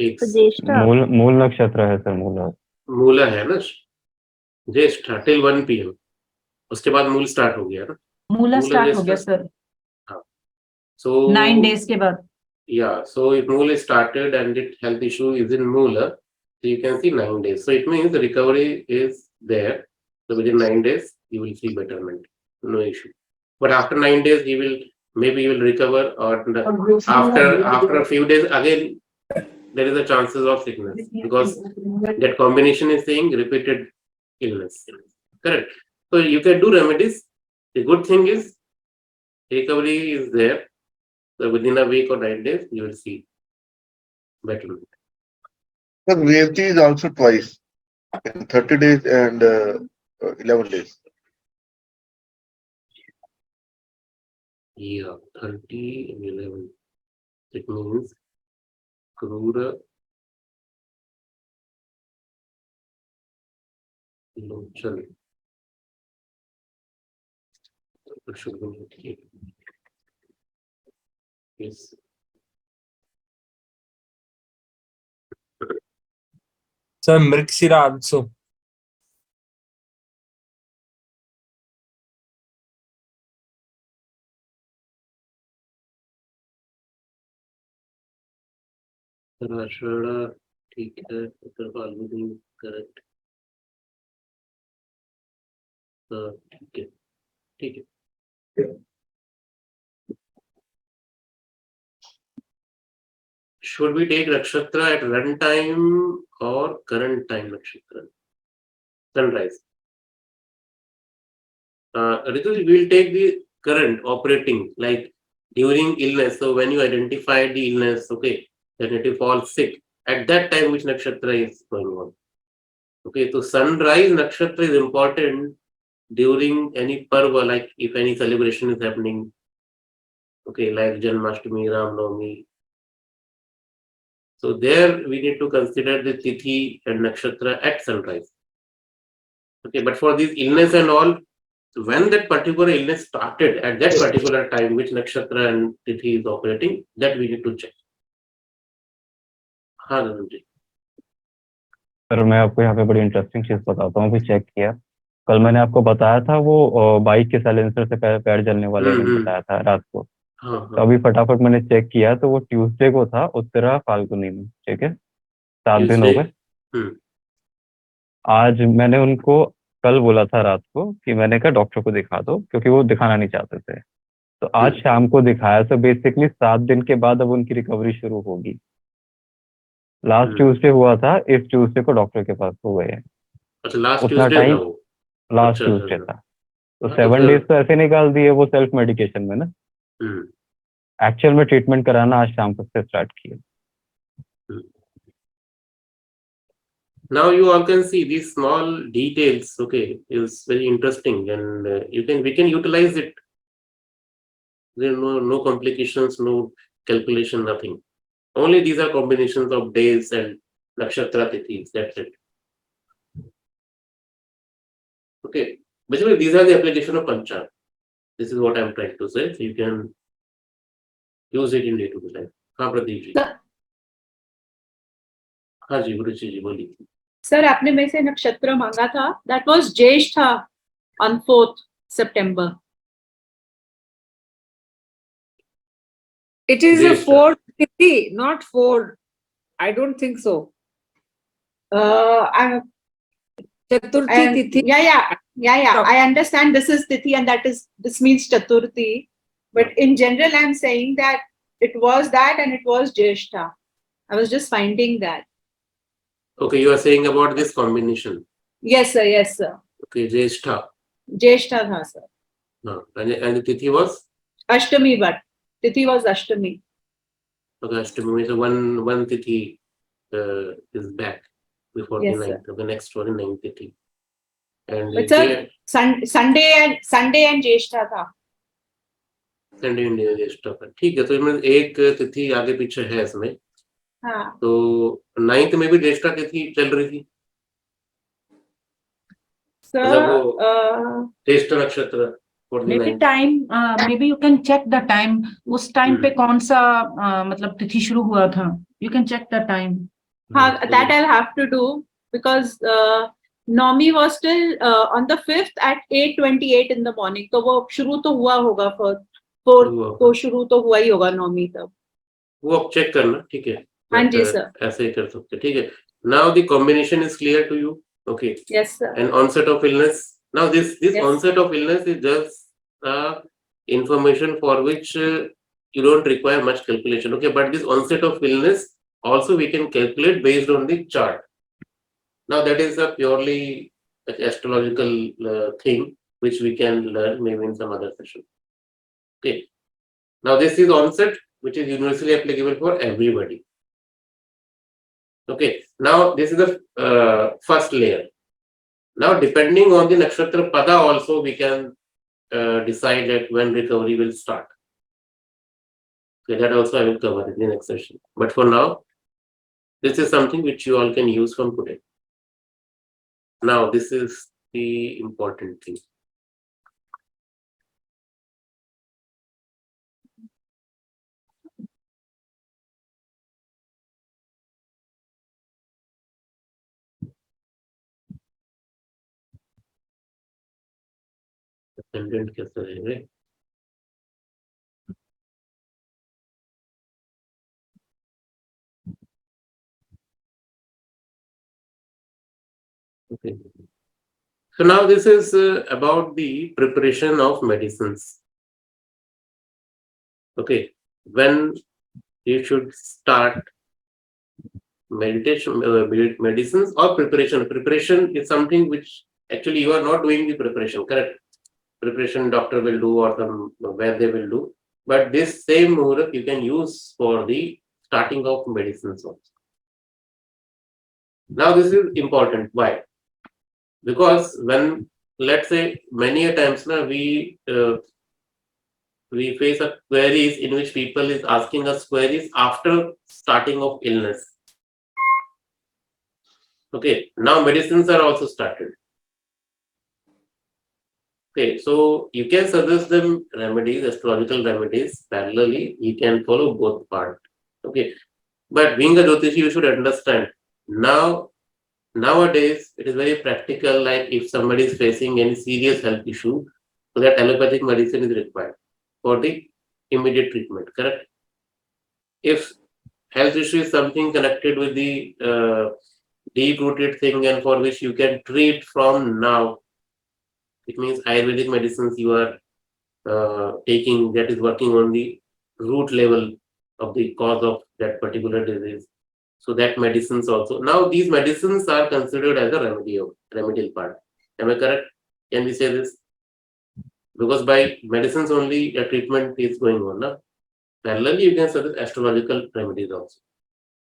Speaker 1: एक
Speaker 2: So Jyeshtha.
Speaker 15: मूल नक्षत्र है सर. मूला
Speaker 1: मूला है ना, ज्येष्ठा till 1 p.m. उसके बाद मूल स्टार्ट हो गया ना,
Speaker 5: मूला
Speaker 1: मूला
Speaker 5: स्टार्ट हो
Speaker 1: just
Speaker 5: गया
Speaker 1: start-
Speaker 5: सर
Speaker 1: हाँ, so
Speaker 5: 9 days के बाद.
Speaker 1: yeah, so if Moola started and it health issue is in Moola, so you can see 9 days. So it means the recovery is there. So within 9 days, you will see betterment, no issue. But after 9 days, maybe he will recover, or after a few days again, there is a chances of sickness because that combination is saying repeated illness. Correct. So you can do remedies. The good thing is recovery is there. So within a week or 9 days, you will see betterment.
Speaker 15: But VFG is also twice, in 30 days and 11 days.
Speaker 1: Yeah, 30 and 11. It means Krura, Lochal. It should be okay. Yes.
Speaker 3: Sir, Mrikshira also.
Speaker 1: Rashada, ठीक है, उत्तर Falguni correct, ठीक है, ठीक है. Should we take nakshatra at run time or current time nakshatra? Sunrise. Ritu, we'll take the current operating, like during illness. So when you identify the illness, okay, then it will fall sick. At that time, which nakshatra is going on? Okay, so sunrise nakshatra is important during any parva, like if any celebration is happening. Okay, like Janmashtami, Ram Navami. So there we need to consider the tithi and nakshatra at sunrise. Okay, but for this illness and all, when that particular illness started at that particular time, which nakshatra and tithi is operating, that we need to check. हाँ गगन जी.
Speaker 16: Sir मैं आपको यहाँ पे बड़ी interesting चीज बताता हूँ, अभी चेक किया. कल मैंने आपको बताया था वो बाइक के साइलेंसर से पैर जलने वाले इवेंट बताया था रात को. तो अभी फटाफट मैंने चेक किया तो वो ट्यूसडे को था, उत्तरा फाल्गुनी में. ठीक है, 7 दिन हो गए. आज मैंने उनको कल बोला था रात को कि मैंने कहा डॉक्टर को दिखा दो, क्योंकि वो दिखाना नहीं चाहते थे. तो आज शाम को दिखाया. तो बेसिकली 7 दिन के बाद अब उनकी रिकवरी शुरू होगी. लास्ट ट्यूसडे हुआ था, इस ट्यूसडे को डॉक्टर के पास हो गए हैं.
Speaker 1: अच्छा, लास्ट
Speaker 16: उतना
Speaker 1: ट्यूसडे
Speaker 16: टाइम
Speaker 1: था वो.
Speaker 16: लास्ट
Speaker 1: अच्छा,
Speaker 16: ट्यूसडे
Speaker 1: अच्छा.
Speaker 16: था. तो 7 डेज तो ऐसे निकाल दिए वो सेल्फ मेडिकेशन में ना. एक्चुअल में ट्रीटमेंट कराना आज शाम तक से स्टार्ट किया.
Speaker 1: Now you all can see these small details. Okay, is very interesting, and we can utilize it. There are no complications, no calculation, nothing. Only these are combinations of days and nakshatra tithis. That's it. Okay, basically these are the application of panchang. This is what I'm trying to say. So you can use it in day-to-day life. हाँ प्रदीप जी. हाँ जी, गुरुजी जी बोलिए.
Speaker 6: Sir आपने मेरे से नक्षत्र मांगा था. That was Jyeshtha on 4th September.
Speaker 14: It is a 4th tithi, not 4. I don't think so.
Speaker 6: Chaturthi tithi. Yeah. I understand this is tithi and this means Chaturthi. But in general, I'm saying that it was that and it was Jyeshtha. I was just finding that.
Speaker 1: Okay, you are saying about this combination.
Speaker 6: Yes, sir. Yes, sir.
Speaker 1: Okay, Jyeshtha.
Speaker 6: Jyeshtha tha, sir.
Speaker 1: No, and the tithi was?
Speaker 6: Ashtami, but tithi was Ashtami.
Speaker 1: Okay, Ashtami. So one tithi is back before the 9th. Okay, next one is 9th tithi. And
Speaker 6: but sir, Sunday and Jyeshtha tha.
Speaker 1: Sunday and Jyeshtha. ठीक है, तो इसमें एक तिथि आगे पीछे है इसमें.
Speaker 6: हाँ.
Speaker 1: तो 9th में भी ज्येष्ठा तिथि चल रही थी. ज्येष्ठ नक्षत्र.
Speaker 5: Maybe time, maybe you can check the time. उस time पे कौन सा मतलब तिथि शुरू हुआ था? You can check the time.
Speaker 6: हाँ, that I'll have to do because Naumi was till on the 5th at 8:28 in the morning. तो वो शुरू तो हुआ होगा fourth को शुरू तो हुआ ही होगा Naumi तब.
Speaker 1: वो आप चेक करना, ठीक है.
Speaker 6: हाँ जी सर.
Speaker 1: ऐसे ही कर सकते, ठीक है. Now the combination is clear to you. Okay.
Speaker 6: Yes sir.
Speaker 1: And onset of illness. Now this
Speaker 6: Yes.
Speaker 1: onset of illness is just information for which you don't require much calculation. Okay, but this onset of illness also we can calculate based on the chart. Now that is a purely astrological thing which we can learn maybe in some other session. Okay. Now this is onset which is universally applicable for everybody. Okay. Now this is the first layer. Now depending on the nakshatra pada also we can decide that when recovery will start. Okay, that also I will cover in the next session. But for now, this is something which you all can use from today. Now this is the important thing. Ascendant कैसा रहेगा? Okay. So now this is about the preparation of medicines. Okay, when you should start meditation, medicines or preparation. Preparation is something which actually you are not doing the preparation, correct? Preparation doctor will do or where they will do. But this same muhurat you can use for the starting of medicines also. Now this is important. Why? Because when, let's say, many a times now we face a queries in which people is asking us queries after starting of illness. Okay, now medicines are also started. Okay, so you can suggest them remedies, astrological remedies parallelly. You can follow both parts. Okay, but being a Jyotishi, you should understand nowadays it is very practical. Like if somebody is facing any serious health issue, so that allopathic medicine is required for the immediate treatment. Correct? If health issue is something connected with the deep-rooted thing and for which you can treat from now, it means Ayurvedic medicines you are taking that is working on the root level of the cause of that particular disease. So that medicines also. Now these medicines are considered as a remedial part. Am I correct? Can we say this? Because by medicines only a treatment is going on. No? Parallelly, you can suggest astrological remedies also.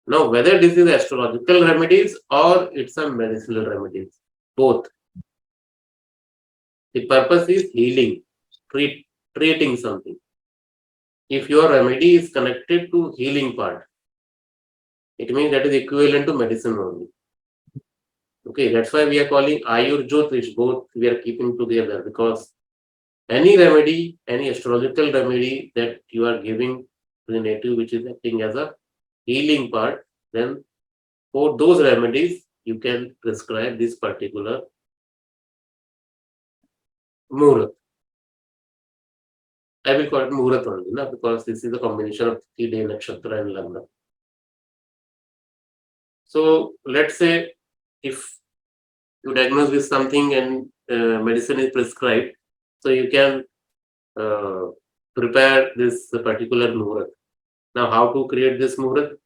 Speaker 1: Now, whether this is astrological remedies or it's a medicinal remedies, both. The purpose is healing, treating something. If your remedy is connected to healing part, it means that is equivalent to medicine only. Okay, that's why we are calling Ayur Jyotish, both we are keeping together, because any remedy, any astrological remedy that you are giving to the native, which is acting as a healing part, then for those remedies, you can prescribe this particular muhurat. I will call it muhurat only, na, because this is a combination of 3-day nakshatra and lagna. So let's say if you diagnose with something and medicine is prescribed, so you can prepare this particular muhurat. Now, how to create this muhurat?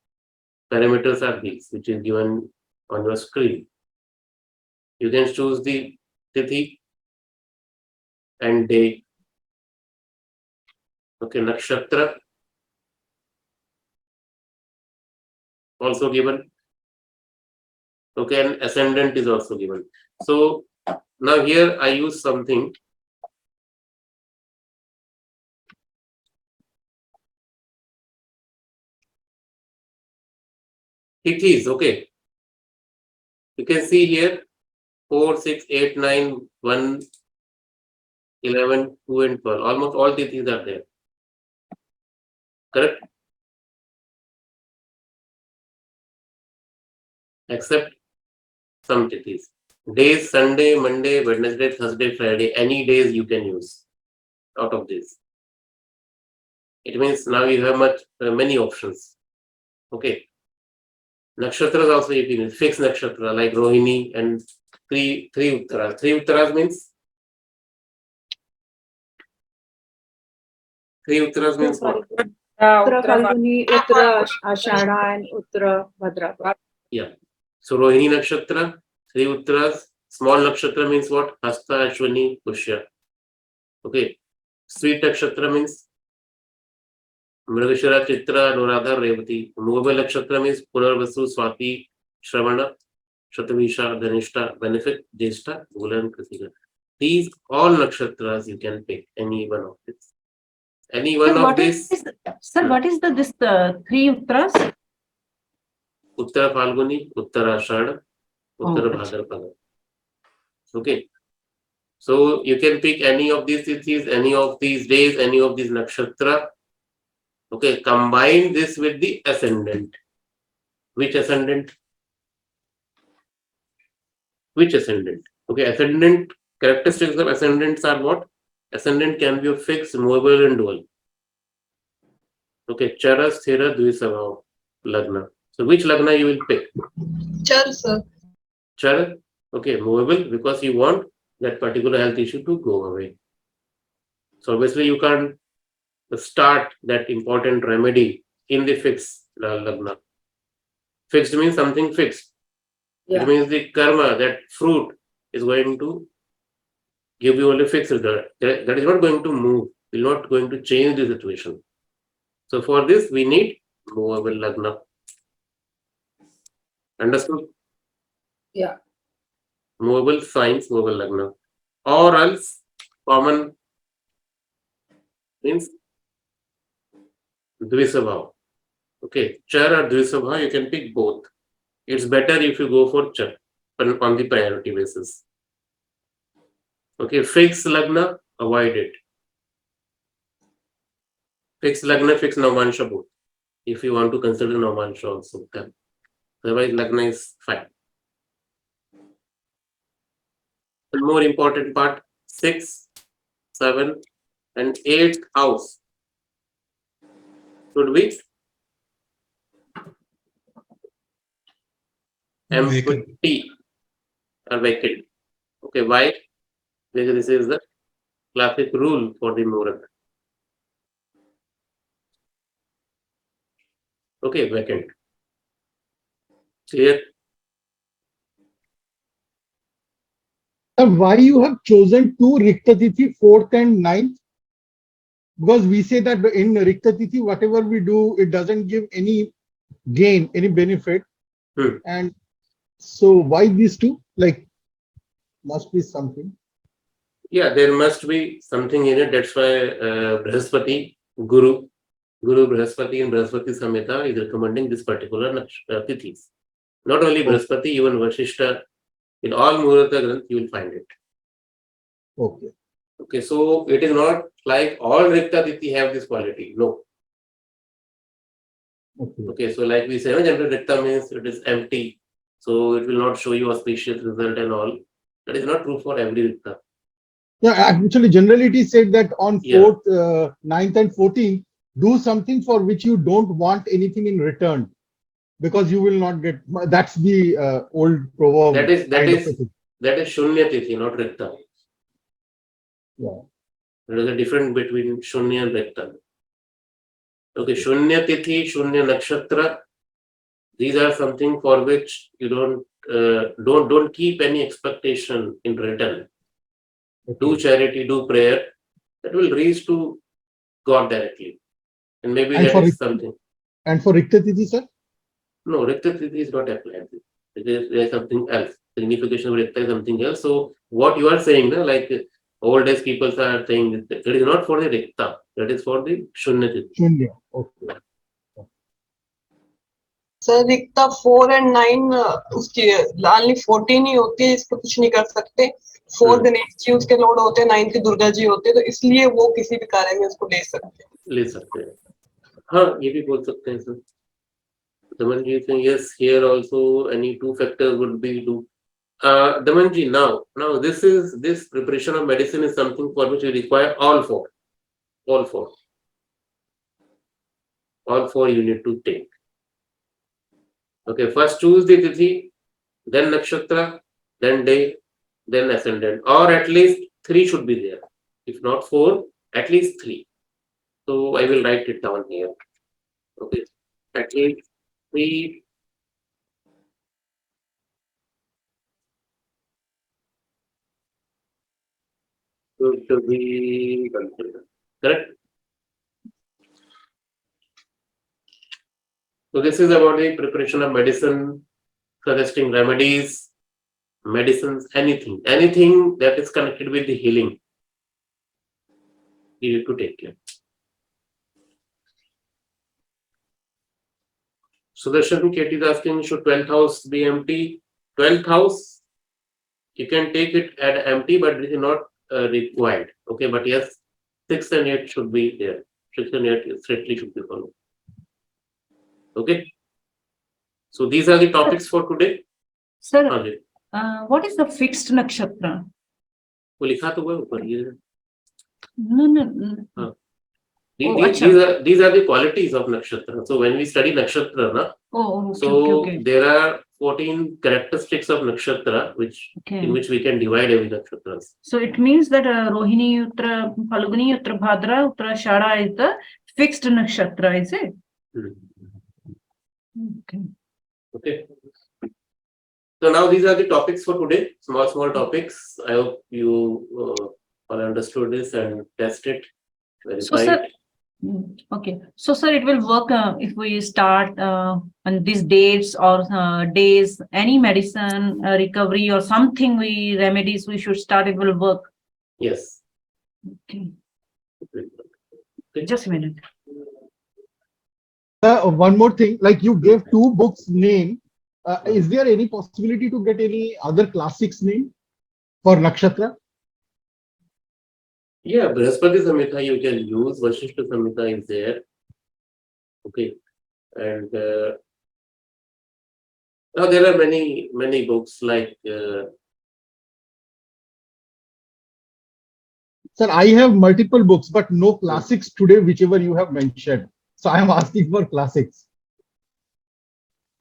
Speaker 1: Parameters are these, which is given on your screen. You can choose the tithi and day. Okay, nakshatra also given. Okay, and ascendant is also given. So now here I use something. Tithis, okay. You can see here 4, 6, 8, 9, 1, 11, 2 and 12. Almost all tithis are there. Correct? Except some tithis. Days Sunday, Monday, Wednesday, Thursday, Friday, any days you can use out of this. It means now you have many options. Okay. Nakshatras also you can use fixed nakshatra like Rohini and three Uttaras. Three Uttaras means what?
Speaker 6: Uttara Falguni, Uttara Ashadha, and Uttara Bhadrapada.
Speaker 1: Yeah. So Rohini nakshatra, three Uttaras. Small nakshatra means what? Hasta, Ashwini, Pushya. Okay. Sweet nakshatra means Mrigashira, Chitra, Anuradha, Revati. Movable nakshatra means Punarvasu, Swati, Shravana, Shatavisha, Dhanishta, Benefit, Jyeshta, Mula and Kritika. These all nakshatras you can pick any one of these. Any one of these.
Speaker 5: Sir, what is this three Uttaras?
Speaker 1: Uttara Falguni, Uttara Ashadha, Uttara Bhadrapada. Okay. So you can pick any of these tithis, any of these days, any of these nakshatra. Okay. Combine this with the ascendant. Which ascendant? Which ascendant? Okay. Ascendant, characteristics of ascendants are what? Ascendant can be of fixed, movable, and dual. Okay. Chara, Sthira, Dvisabhav, Lagna. So which Lagna you will pick?
Speaker 10: Char, sir.
Speaker 1: Char. Okay. Movable because you want that particular health issue to go away. So obviously you can't start that important remedy in the fixed Lagna. Fixed means something fixed.
Speaker 14: Yeah.
Speaker 1: It means the karma, that fruit is going to give you only fixed result. That is not going to move, will not going to change the situation. So for this we need movable Lagna. Understood?
Speaker 14: Yeah.
Speaker 1: Movable signs, movable Lagna. Or else common means Dvisabhav. Okay, Char or Dvisabhav, you can pick both. It's better if you go for Char on the priority basis. Okay, fixed Lagna, avoid it. Fixed Lagna, fixed Navansha both. If you want to consider Navansha also, then. Otherwise, Lagna is fine. The more important part, 6, 7, and 8th house should be empty or vacant. Okay, why? Because this is the classic rule for the Muhurat. Okay, vacant. Clear?
Speaker 11: And why you have chosen two Rikta Tithi, 4th and 9th? Because we say that in Rikta Tithi, whatever we do, it doesn't give any gain, any benefit. And so why these two? Like, must be something.
Speaker 1: Yeah, there must be something in it. That's why Brihaspati, Guru Brihaspati and Brihaspati Samhita is recommending this particular tithis. Not only Brihaspati, even Vashishta, in all Muhurta Granth, you will find it.
Speaker 11: Okay.
Speaker 1: Okay, so it is not like all Rikta Tithi have this quality. No. Okay, so like we say, general Rikta means it is empty. So it will not show you auspicious result and all. That is not true for every Rikta.
Speaker 11: Yeah, actually, generally it is said that on 4th, 9th and 14th, do something for which you don't want anything in return, because you will not get. That's the old proverb.
Speaker 1: That is Shunya Tithi, not Rikta.
Speaker 11: Yeah.
Speaker 1: There is a difference between Shunya and Rikta. Okay, Shunya Tithi, Shunya Nakshatra. These are something for which you don't keep any expectation in return. Okay. Do charity, do prayer. That will reach to God directly. And maybe that is something.
Speaker 11: And for Rikta Tithi, sir?
Speaker 1: No, Rikta Tithi is not applied. There is something else. Signification of Rikta is something else. So what you are saying, like old age people are saying, that is not for the Rikta. That is for the Shunya Tithi.
Speaker 11: Shunya, okay.
Speaker 10: Sir रिक्ता 4 and 9 उसकी only 14 ही होती है, इस पर कुछ नहीं कर सकते. 4 गणेश जी उसके लॉर्ड होते हैं, 9 की दुर्गा जी होते हैं, तो इसलिए वो किसी भी कार्य में उसको ले सकते हैं.
Speaker 1: हाँ, ये भी बोल सकते हैं sir. Someone is saying yes, here also any two factors would be do. Damanji, now this preparation of medicine is something for which we require all four. All four you need to take. Okay, first choose the tithi, then nakshatra, then day, then ascendant, or at least 3 should be there. If not 4, at least 3. So I will write it down here. Okay, at least 3. To be considered. Correct? So this is about the preparation of medicine, suggesting remedies, medicines, anything that is connected with the healing. You need to take care. Sudarshan Kate is asking, should 12th house be empty? 12th house, you can take it at empty, but it is not required. Okay, but yes, 6 and 8 should be there. 6 and 8 strictly should be followed. Okay. So these are the topics for today.
Speaker 5: Sir, what is the fixed nakshatra?
Speaker 1: वो लिखा तो हुआ है ऊपर ये.
Speaker 5: No.
Speaker 1: These are the qualities of nakshatra. So when we study nakshatra,
Speaker 5: okay.
Speaker 1: There are 14 characteristics of nakshatra, in which we can divide every nakshatra.
Speaker 5: So it means that Rohini, Uttra, Phalguni, Uttra Bhadra, Uttra Shada is the fixed nakshatra, is it?
Speaker 1: Okay. So now these are the topics for today. Small topics. I hope you all understood this and test it. Verify it.
Speaker 5: Okay. So, sir, it will work if we start on these dates or days, any medicine, recovery or something remedies we should start, it will work.
Speaker 1: Yes.
Speaker 5: Okay. Just a minute.
Speaker 11: One more thing, like you gave 2 books name. Is there any possibility to get any other classics name for nakshatra?
Speaker 1: Yeah, Brihaspati Samhita you can use, Vashishta Samhita is there. Okay. And now there are many books like
Speaker 11: Sir, I have multiple books, but no classics today, whichever you have mentioned. So I am asking for classics.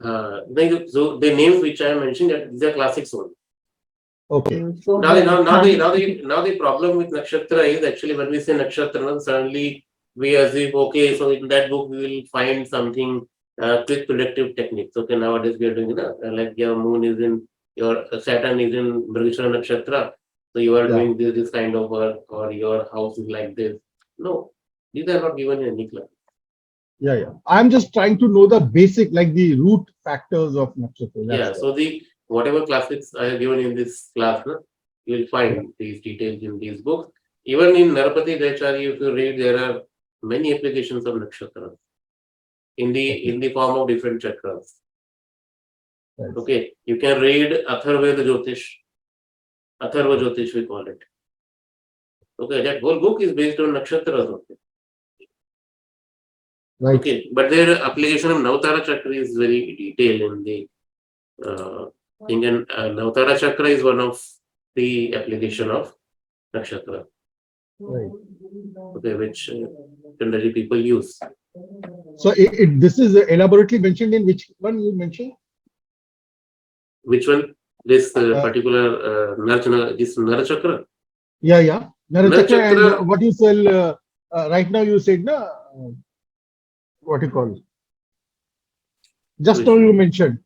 Speaker 1: so the names which I am mentioning, these are classics only.
Speaker 11: Okay.
Speaker 1: Now the problem with nakshatra is actually when we say nakshatra, suddenly we assume, okay, so in that book we will find something quick predictive techniques. Okay, nowadays we are doing like your moon is in, your Saturn is in Mrigashira nakshatra, so you are doing this kind of work, or your house is like this. No, these are not given in any class.
Speaker 11: Yeah. I'm just trying to know the basic, like the root factors of nakshatra.
Speaker 1: So the whatever classics I have given in this class, you will find these details in these books. Even in Narapati Dayachari, if you read, there are many applications of nakshatra in the form of different chakras. Okay, you can read Atharva Jyotish. Atharva Jyotish we call it. Okay, that whole book is based on nakshatras.
Speaker 11: Right.
Speaker 1: Okay, but their application of Navtara Chakra is very detailed in the thing, and Navtara Chakra is one of the application of nakshatra.
Speaker 11: Right.
Speaker 1: Okay, which generally people use.
Speaker 11: So this is elaborately mentioned in which one you mentioned?
Speaker 1: Which one? This particular this Nara Chakra?
Speaker 11: Yeah. Nara
Speaker 1: Nara
Speaker 11: Chakra,
Speaker 1: Chakra.
Speaker 11: and what you sell right now, you said, what you call? Just now you mentioned.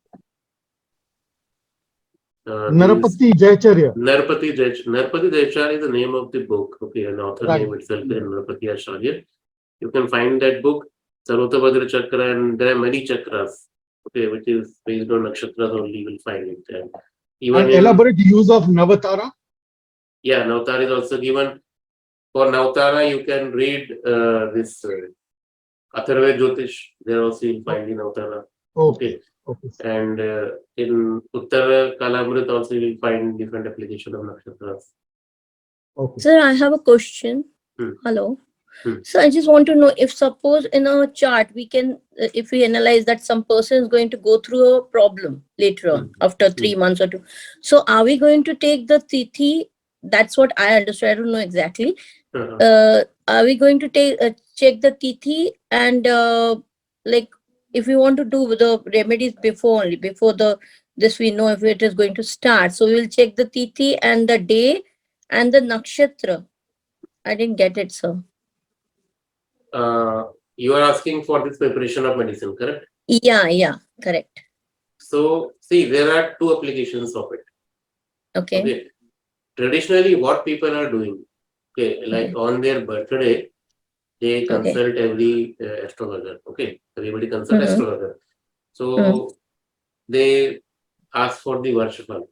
Speaker 11: Narapati Jayacharya.
Speaker 1: Narapati Jayacharya is the name of the book. Okay, an author name itself is Narapati Acharya. You can find that book, Sarvotabhadra Chakra, and there are many chakras. Okay, which is based on nakshatras only. You will find it there.
Speaker 11: Even elaborate use of Navatara.
Speaker 1: Yeah, Navtara is also given. For Navtara, you can read this Atharva Jyotish. There also you will find in Navtara. Okay. And in Uttara Kalamrit also you will find different application of nakshatras.
Speaker 17: Sir, I have a question. Hello. So I just want to know if suppose in a chart we can, if we analyze that some person is going to go through a problem later on after 3 months or 2. So are we going to take the tithi? That's what I understood. I don't know exactly. Are we going to take check the tithi and like if we want to do the remedies before only before the this we know if it is going to start. So we will check the tithi and the day and the nakshatra. I didn't get it, sir.
Speaker 1: You are asking for this preparation of medicine, correct?
Speaker 17: Yeah, correct.
Speaker 1: So, see, there are two applications of it.
Speaker 17: Okay.
Speaker 1: Traditionally, what people are doing, like on their birthday, they consult every astrologer. Everybody consult astrologer. So they ask for the Varshafal.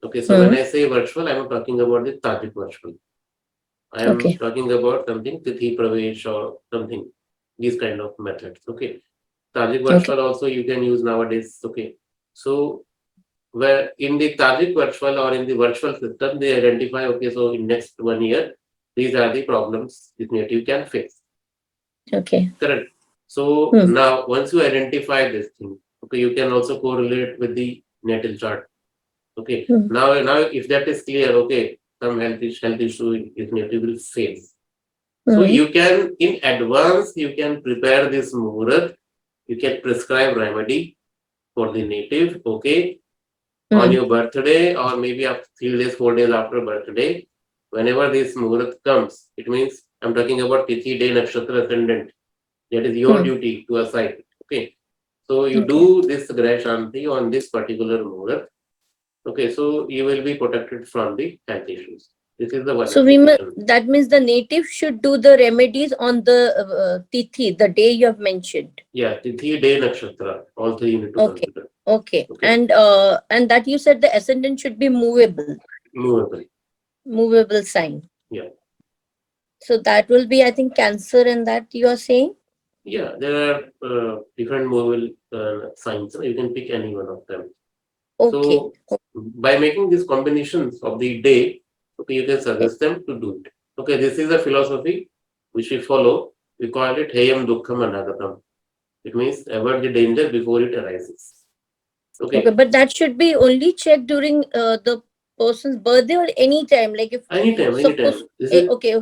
Speaker 1: So when I say Varshafal, I am talking about the Tajik Varshafal. I am talking about something Tithi Pravesh or something, these kind of methods. Tajik Varshafal also you can use nowadays. So where in the Tajik Virtual or in the virtual system, they identify, so in next 1 year, these are the problems this native can face. Correct. So now, once you identify this thing, you can also correlate with the natal chart. Now if that is clear, some health issue is native will face. So you can, in advance, you can prepare this muhurat, you can prescribe remedy for the native, on your birthday or maybe after 3 days, 4 days after birthday, whenever this muhurat comes, it means I'm talking about Tithi, day, Nakshatra, ascendant. That is your duty to assign. So you do this Graha Shanti on this particular muhurat. So you will be protected from the health issues. This is the one.
Speaker 17: So that means the native should do the remedies on the Tithi, the day you have mentioned.
Speaker 1: Yeah, Tithi, day, Nakshatra, all three you need to consider.
Speaker 17: Okay. And that you said the ascendant should be movable. Movable sign.
Speaker 1: Yeah.
Speaker 17: So that will be, I think, Cancer and that you are saying?
Speaker 1: Yeah, there are different movable signs. You can pick any one of them. So by making these combinations of the day, you can suggest them to do it. This is a philosophy which we follow. We call it Heyam Dukkham Anagatam. It means avoid the danger before it arises.
Speaker 17: But that should be only checked during the person's birthday or any time. Like if
Speaker 1: anytime.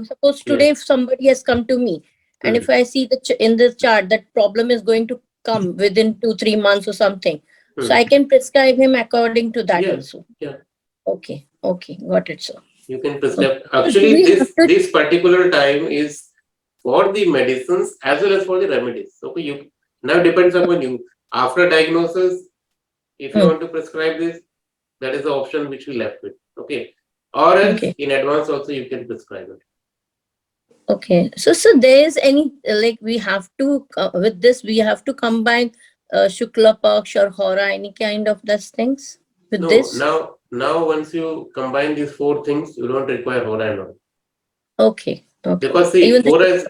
Speaker 17: Suppose today if somebody has come to me and if I see in the chart that problem is going to come within 2-3 months or something, so I can prescribe him according to that also.
Speaker 1: Yeah.
Speaker 17: Okay, got it, sir.
Speaker 1: You can prescribe. Actually, this particular time is for the medicines as well as for the remedies. You now depends upon you. After diagnosis, if you want to prescribe this, that is the option which we left with. Or else in advance also you can prescribe it.
Speaker 17: So there is any like we have to with this we have to combine Shukla Paksh or Hora, any kind of those things with this?
Speaker 1: Now once you combine these 4 things, you don't require Hora and all.
Speaker 17: Okay.
Speaker 1: Because see, Hora is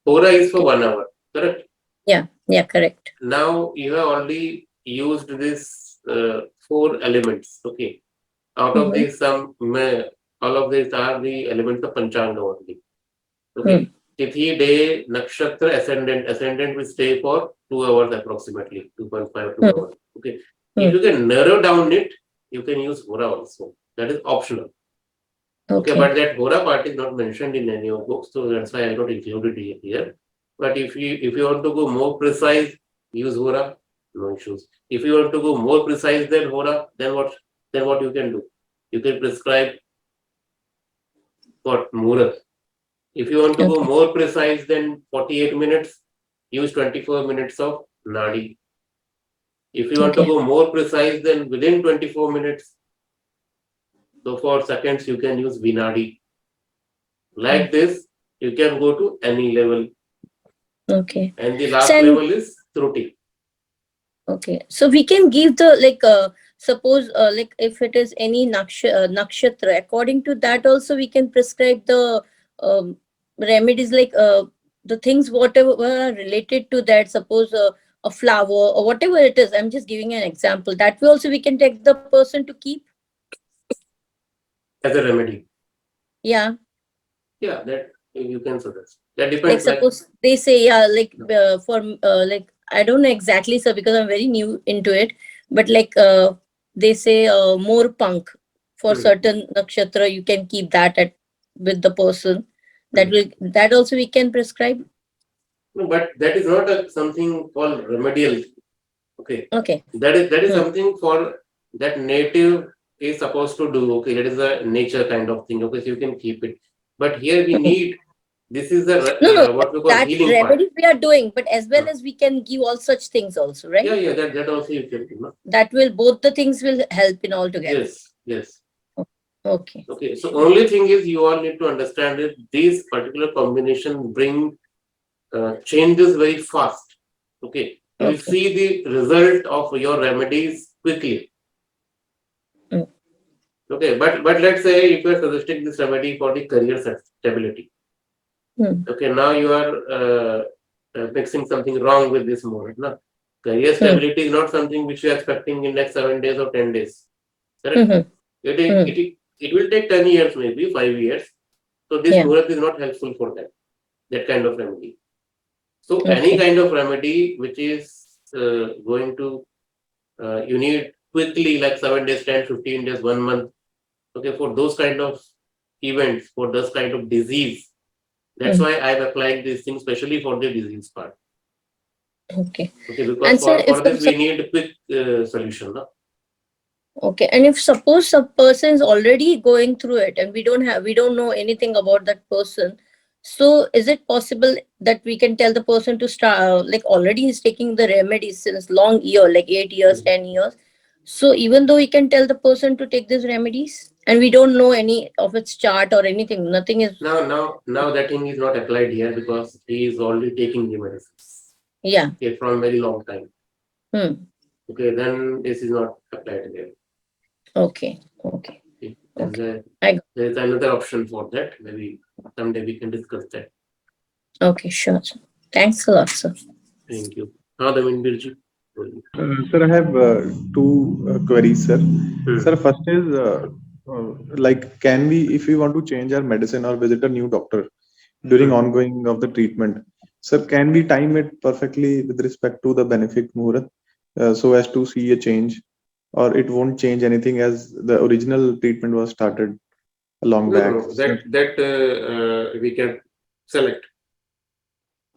Speaker 1: Hora is for 1 hour, correct?
Speaker 17: Yeah, correct.
Speaker 1: Now you have already used this 4 elements. Out of these, all of these are the elements of Panchanga only. Tithi, day, Nakshatra, ascendant. Ascendant will stay for 2 hours approximately, 2.5 2 hours. If you can narrow down it, you can use Hora also. That is optional. But that Hora part is not mentioned in any of books, so that's why I not included it here. But if you want to go more precise, use Hora, no issues. If you want to go more precise than Hora, then what you can do? You can prescribe for Muhurat. If you want to go more precise than 48 minutes, use 24 minutes of Nadi. If you want to go more precise than within 24 minutes, so for seconds you can use Vinadi. Like this, you can go to any level. And the last level is Truti.
Speaker 17: So we can give the suppose like if it is any nakshatra, according to that also we can prescribe the remedies like the things whatever are related to that. Suppose a flower or whatever it is. I'm just giving an example. That way also we can take the person to keep
Speaker 1: as a remedy.
Speaker 17: Yeah.
Speaker 1: Yeah, that you can suggest. That
Speaker 17: Like
Speaker 1: depends.
Speaker 17: suppose they say, yeah, like for like I don't know exactly, sir, because I'm very new into it, but like they say more punk for certain nakshatra, you can keep that at with the person. That also we can prescribe.
Speaker 1: No, but that is not something called remedial. Okay.
Speaker 17: Okay.
Speaker 1: That is something for that native is supposed to do. Okay, that is a nature kind of thing. Okay, so you can keep it. But here we need. This is the what we call
Speaker 17: that
Speaker 1: healing
Speaker 17: remedy
Speaker 1: part.
Speaker 17: we are doing, but as well as we can give all such things also, right?
Speaker 1: Yeah, that also you can do. No?
Speaker 17: That will both the things will help in all together.
Speaker 1: Yes.
Speaker 17: Okay.
Speaker 1: Okay. So only thing is you all need to understand that these particular combination bring changes very fast. Okay. You will see the result of your remedies quickly. Okay, but let's say if you are suggesting this remedy for the career stability. Okay, now you are mixing something wrong with this moment. No? Career stability is not something which you are expecting in next 7 days or 10 days. Correct? It will take 10 years, maybe 5 years. So this muhurat is not helpful for that kind of remedy. So any kind of remedy which is going to you need quickly, like 7 days, 10, 15 days, 1 month. Okay, for those kind of events, for those kind of disease. That's why I've applied these things, especially for the disease part.
Speaker 17: Okay.
Speaker 1: Okay, because for this we need a quick solution. No?
Speaker 17: Okay, and if suppose a person is already going through it and we don't know anything about that person, so is it possible that we can tell the person to start like already he's taking the remedies since long year, like 8 years, 10 years. So even though we can tell the person to take these remedies and we don't know any of its chart or anything, nothing is.
Speaker 1: Now that thing is not applied here because he is already taking the medicines.
Speaker 17: Yeah.
Speaker 1: Okay, from very long time. Okay, then this is not applied here.
Speaker 17: Okay.
Speaker 1: There is another option for that. Maybe someday we can discuss that.
Speaker 17: Okay, sure. Thanks a lot, sir.
Speaker 1: Thank you. Birji.
Speaker 18: Sir, I have two queries, sir. Sir, first is like, can we, if we want to change our medicine or visit a new doctor during ongoing of the treatment, sir, can we time it perfectly with respect to the benefic muhurat so as to see a change, or it won't change anything as the original treatment was started long back?
Speaker 1: No, that we can select.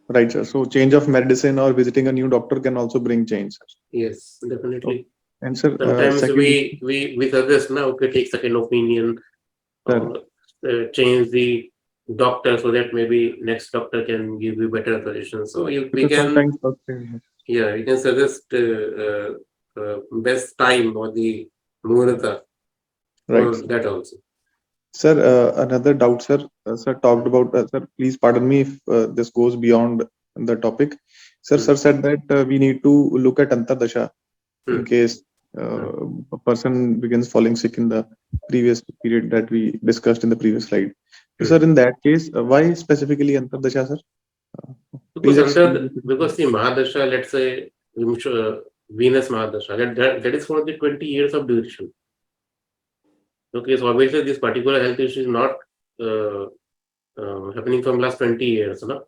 Speaker 18: Right, sir. So change of medicine or visiting a new doctor can also bring change, sir.
Speaker 1: Yes, definitely.
Speaker 18: And sir,
Speaker 1: sometimes we suggest now, okay, take second opinion, change the doctor so that maybe next doctor can give you better suggestion. So we can, we can suggest best time or the muhurta for that also.
Speaker 18: Sir, another doubt, sir. Sir talked about, sir, please pardon me if this goes beyond the topic. Sir said that we need to look at Antardasha in case a person begins falling sick in the previous period that we discussed in the previous slide. So, sir, in that case, why specifically Antardasha, sir?
Speaker 1: Because the Mahadasha, let's say Venus Mahadasha, that is for the 20 years of duration. Okay, so obviously this particular health issue is not happening from last 20 years. No?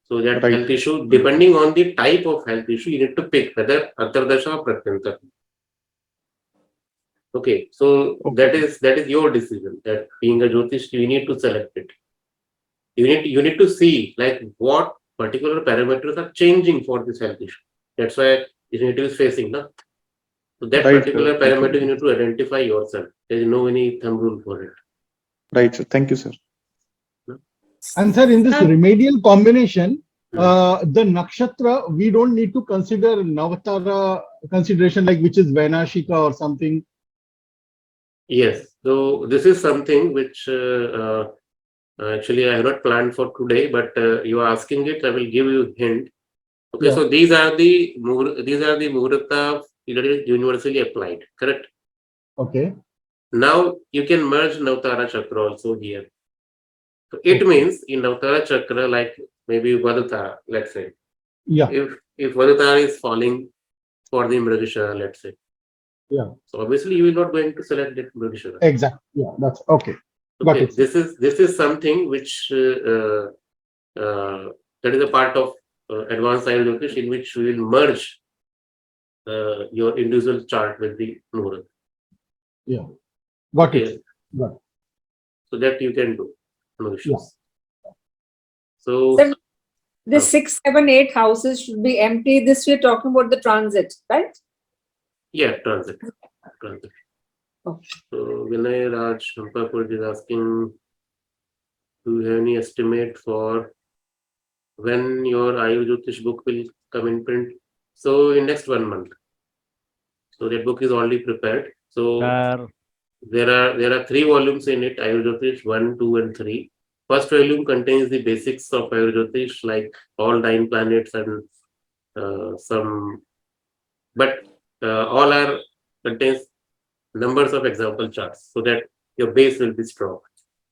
Speaker 1: So that health issue, depending on the type of health issue, you need to pick whether Antardasha or Pratyanta. Okay, so that is your decision. That being a jyotish, you need to select it. You need to see like what particular parameters are changing for this health issue. That's why this native is facing. No? So that particular parameter you need to identify yourself. There is no any thumb rule for it.
Speaker 18: Right, sir. Thank you, sir.
Speaker 11: And sir, in this remedial combination, the nakshatra, we don't need to consider Navatara consideration, like which is Vainashika or something.
Speaker 1: Yes. So this is something which actually I have not planned for today, but you are asking it. I will give you a hint. Okay, so these are the muhurta universally applied. Correct.
Speaker 11: Okay.
Speaker 1: Now you can merge Navtara chakra also here. So it means in Navtara chakra, like maybe Vadutara, let's say.
Speaker 11: Yeah.
Speaker 1: If Vadutara is falling for the Mrigashara, let's say.
Speaker 11: Yeah.
Speaker 1: So obviously you will not going to select that Mrigashara.
Speaker 11: Exactly. Yeah, that's okay. Got
Speaker 1: Okay,
Speaker 11: it.
Speaker 1: this is something which that is a part of advanced Ayurvedic in which we will merge your individual chart with the Muhurat.
Speaker 11: Yeah. Got
Speaker 1: Okay,
Speaker 11: it. Got it.
Speaker 1: so that you can do. No issues.
Speaker 11: Yeah.
Speaker 1: So
Speaker 14: Sir, the 6, 7, 8 houses should be empty. This we're talking about the transit, right?
Speaker 1: yeah, transit.
Speaker 14: Okay.
Speaker 1: So Vinay Raj Hampapur is asking, do you have any estimate for when your Ayurvedic book will come in print? So in next 1 month. So that book is already prepared. So
Speaker 7: Sir,
Speaker 1: there are 3 volumes in it, Ayurvedic 1, 2, and 3. First volume contains the basics of Ayurvedic, like all 9 planets and some, but all are contains numbers of example charts so that your base will be strong.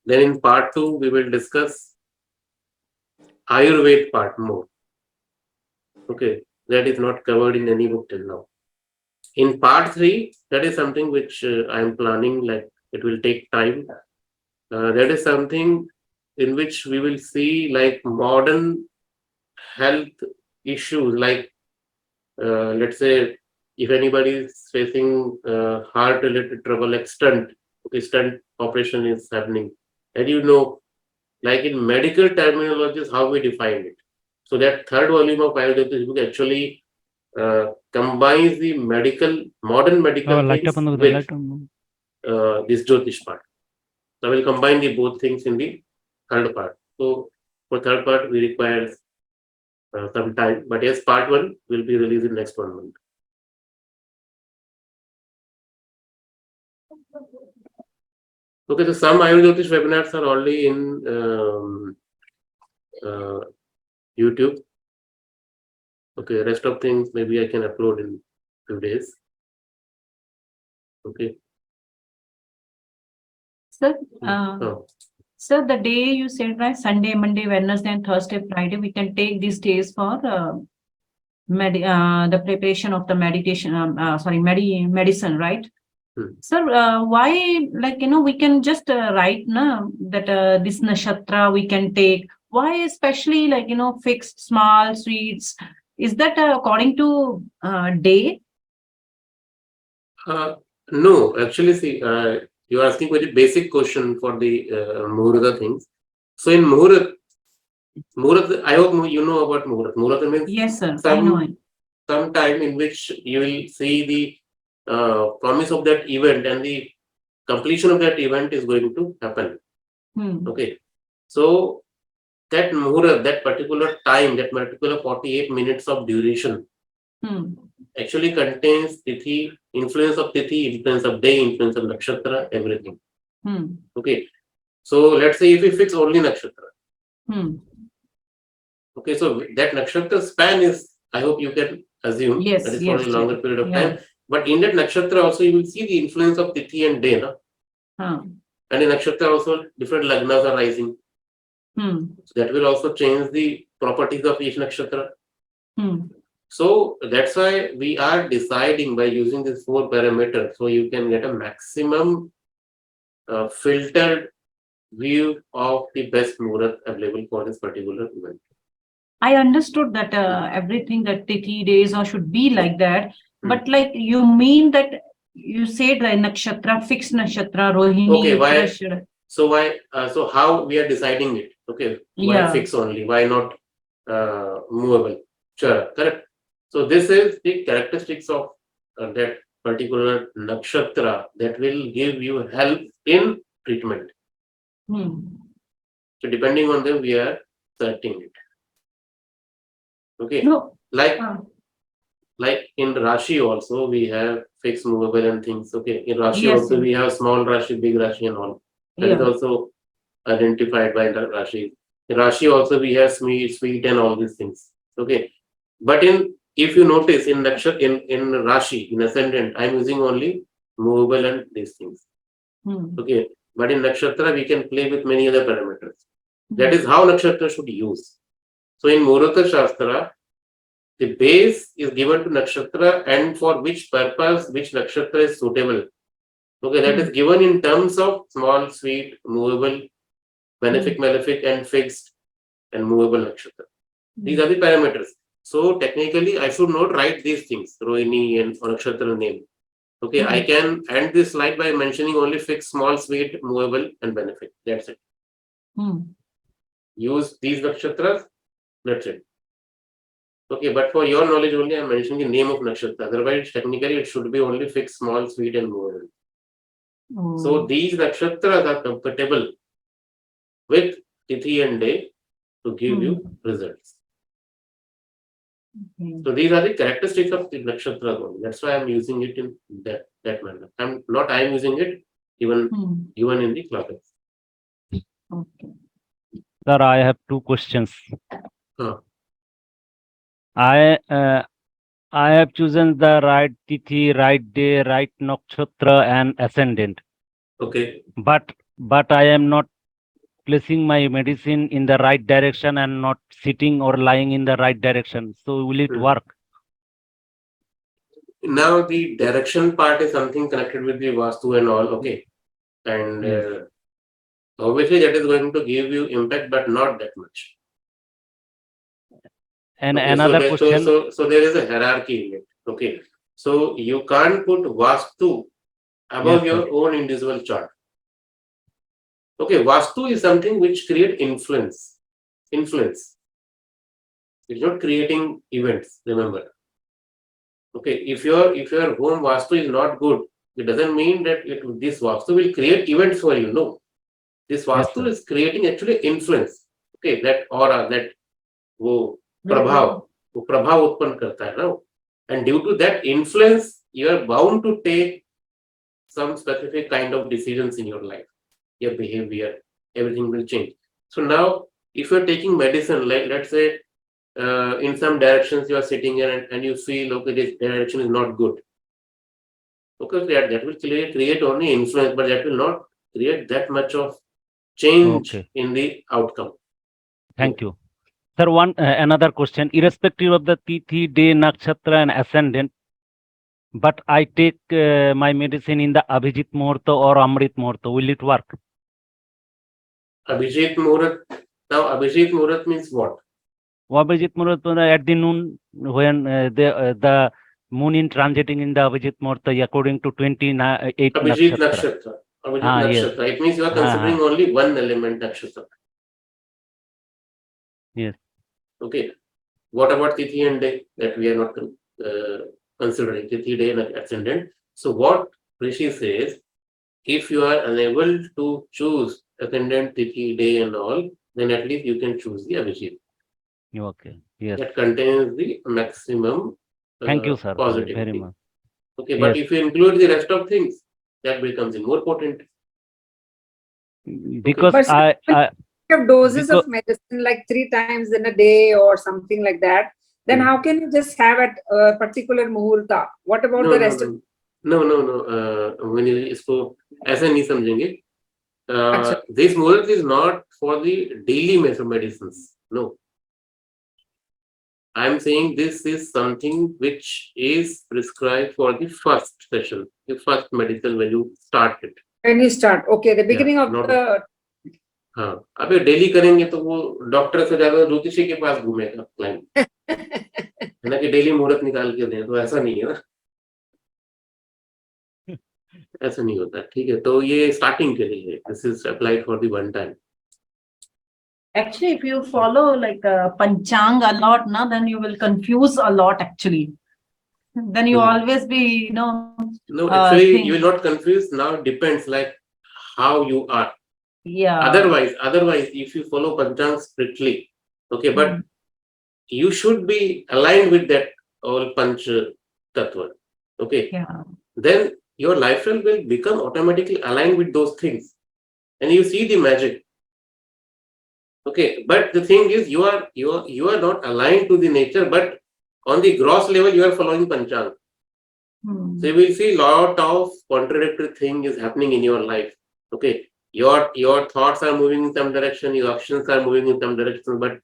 Speaker 1: Then in part 2, we will discuss Ayurveda part more. Okay, that is not covered in any book till now. In part 3, that is something which I am planning, like it will take time. That is something in which we will see like modern health issues, like let's say if anybody is facing heart related trouble, like stent operation is happening, and like in medical terminology is how we define it. So that third volume of Ayurvedic book actually combines the modern medical things with this jyotish part. So I will combine the both things in the third part. So for third part we require some time, but yes, part 1 will be released in next 1 month. Okay, so some Ayurvedic webinars are already in YouTube. Okay, rest of things maybe I can upload in 2 days. Okay.
Speaker 5: Sir,
Speaker 1: Oh.
Speaker 5: sir, the day you said, right, Sunday, Monday, Wednesday, and Thursday, Friday, we can take these days for the preparation of the meditation, medicine, right? Sir, why, like, we can just write that this nakshatra we can take. Why especially, like, fixed small sweets? Is that according to day?
Speaker 1: No, actually, see, you are asking very basic question for the Muhurta things. So in Muhurat, I hope you know about Muhurat. Muhurat means
Speaker 5: yes, sir, I know it.
Speaker 1: Some time in which you will see the promise of that event and the completion of that event is going to happen. Okay, so that Muhurat, that particular time, that particular 48 minutes of duration actually contains Tithi, influence of Tithi, influence of day, influence of Nakshatra, everything. Okay, so let's say if we fix only Nakshatra. Okay, so that Nakshatra span is, I hope you can assume,
Speaker 5: yes,
Speaker 1: that is
Speaker 5: yes,
Speaker 1: for a longer period of
Speaker 5: yeah.
Speaker 1: time. But in that Nakshatra also you will see the influence of Tithi and day. And in Nakshatra also different Lagnas are rising. So that will also change the properties of each Nakshatra. So that's why we are deciding by using these 4 parameters, so you can get a maximum filtered view of the best Muhurat available for this particular event.
Speaker 5: I understood that everything that Tithi days or should be like that, but like you mean that you said the nakshatra, fixed nakshatra, Rohini.
Speaker 1: Okay, why? So why? So how we are deciding it? Okay, why
Speaker 5: Yeah.
Speaker 1: fix only? Why not movable? Sure, correct. So this is the characteristics of that particular nakshatra that will give you help in treatment. So depending on them, we are selecting it. Okay,
Speaker 5: no.
Speaker 1: like in Rashi also we have fixed, movable and things. Okay, in Rashi
Speaker 5: Yes,
Speaker 1: also
Speaker 5: sir.
Speaker 1: we have small Rashi, big Rashi and all. That is
Speaker 5: Yeah.
Speaker 1: also identified by the Rashi. In Rashi also we have sweet and all these things. Okay, but if you notice in Rashi, in ascendant, I am using only movable and these things. Okay, but in nakshatra we can play with many other parameters. That is how nakshatra should use. So in Muhurta Shastra, the base is given to nakshatra and for which purpose which nakshatra is suitable. Okay, that is given in terms of small, sweet, movable, benefic, malefic, and fixed and movable nakshatra. These are the parameters. So technically, I should not write these things, Rohini and nakshatra name. Okay, I can end this slide by mentioning only fixed, small, sweet, movable, and benefic. That's it. Use these nakshatras. That's it. Okay, but for your knowledge only, I'm mentioning the name of nakshatra. Otherwise, technically, it should be only fixed, small, sweet, and movable. So these nakshatras are compatible with tithi and day to give you results. So these are the characteristics of the nakshatras only. That's why I'm using it in that manner. I'm using it even in the classes.
Speaker 7: Sir, I have two questions.
Speaker 1: Huh.
Speaker 7: I have chosen the right tithi, right day, right nakshatra, and ascendant.
Speaker 1: Okay.
Speaker 7: But I am not placing my medicine in the right direction and not sitting or lying in the right direction. So will it work?
Speaker 1: Now the direction part is something connected with the Vastu and all. Okay. And obviously that is going to give you impact, but not that much.
Speaker 7: And
Speaker 1: okay,
Speaker 7: another question.
Speaker 1: So there is a hierarchy in it. Okay. So you can't put Vastu above your own individual chart. Okay, Vastu is something which create influence. It's not creating events, remember. Okay, if your home Vastu is not good, it doesn't mean that this Vastu will create events for you. No. This Vastu is creating actually influence. Okay, that aura, that वो प्रभाव उत्पन्न करता है ना. And due to that influence, you are bound to take some specific kind of decisions in your life. Your behavior, everything will change. So now, if you're taking medicine, like let's say, in some directions you are sitting in and you feel, okay, this direction is not good. Okay, that will create only influence, but that will not create that much of change in the outcome.
Speaker 7: Thank you. Sir, another question. Irrespective of the tithi, day, nakshatra, and ascendant, but I take my medicine in the Abhijit Muhurta or Amrit Muhurta, will it work?
Speaker 1: Abhijit Muhurat. Now, Abhijit Muhurat means what?
Speaker 7: Abhijit Muhurta at the noon, when the moon in transiting in the Abhijit Muhurta according to 28
Speaker 1: Abhijit
Speaker 7: nakshatra.
Speaker 1: Nakshatra.
Speaker 7: Yes.
Speaker 1: It means you are considering only one element nakshatra.
Speaker 7: Yes.
Speaker 1: Okay. What about tithi and day that we are not considering? Tithi, day, and ascendant. So what Rishi says, if you are unable to choose ascendant, tithi, day, and all, then at least you can choose the Abhijit.
Speaker 7: Okay. Yes.
Speaker 1: That contains the maximum
Speaker 7: Thank you, sir.
Speaker 1: positivity.
Speaker 7: Very much.
Speaker 1: Okay, but if you include the rest of things, that becomes more potent.
Speaker 7: Because
Speaker 14: I have doses of medicine like 3 times in a day or something like that, then how can you just have at a particular muhurta? What about the rest of?
Speaker 1: No. When you इसको ऐसे नहीं समझेंगे. This muhurt is not for the daily medicines. No. I am saying this is something which is prescribed for the first session, the first medicine when you start it.
Speaker 14: When you start, okay, the beginning of the.
Speaker 1: हाँ, अबे daily करेंगे तो वो doctor से ज्यादा ज्योतिषी के पास घूमेगा क्लाइंट, है ना, कि डेली मुहूर्त निकाल के दें, तो ऐसा नहीं है ना, ऐसा नहीं होता. ठीक है, तो ये स्टार्टिंग के लिए है. This is applied for the one time.
Speaker 5: Actually, if you follow like Panchang a lot, then you will confuse a lot actually. Then you always be,
Speaker 1: No, actually, you will not confuse. Now it depends like how you are.
Speaker 5: Yeah.
Speaker 1: Otherwise, if you follow Panchang strictly, okay, but you should be aligned with that all Panch Tattva. Okay.
Speaker 5: Yeah.
Speaker 1: Then your lifestyle will become automatically aligned with those things, and you see the magic. Okay, but the thing is, you are not aligned to the nature, but on the gross level, you are following Panchang. So you will see lot of contradictory thing is happening in your life. Okay, your thoughts are moving in some direction, your actions are moving in some direction, but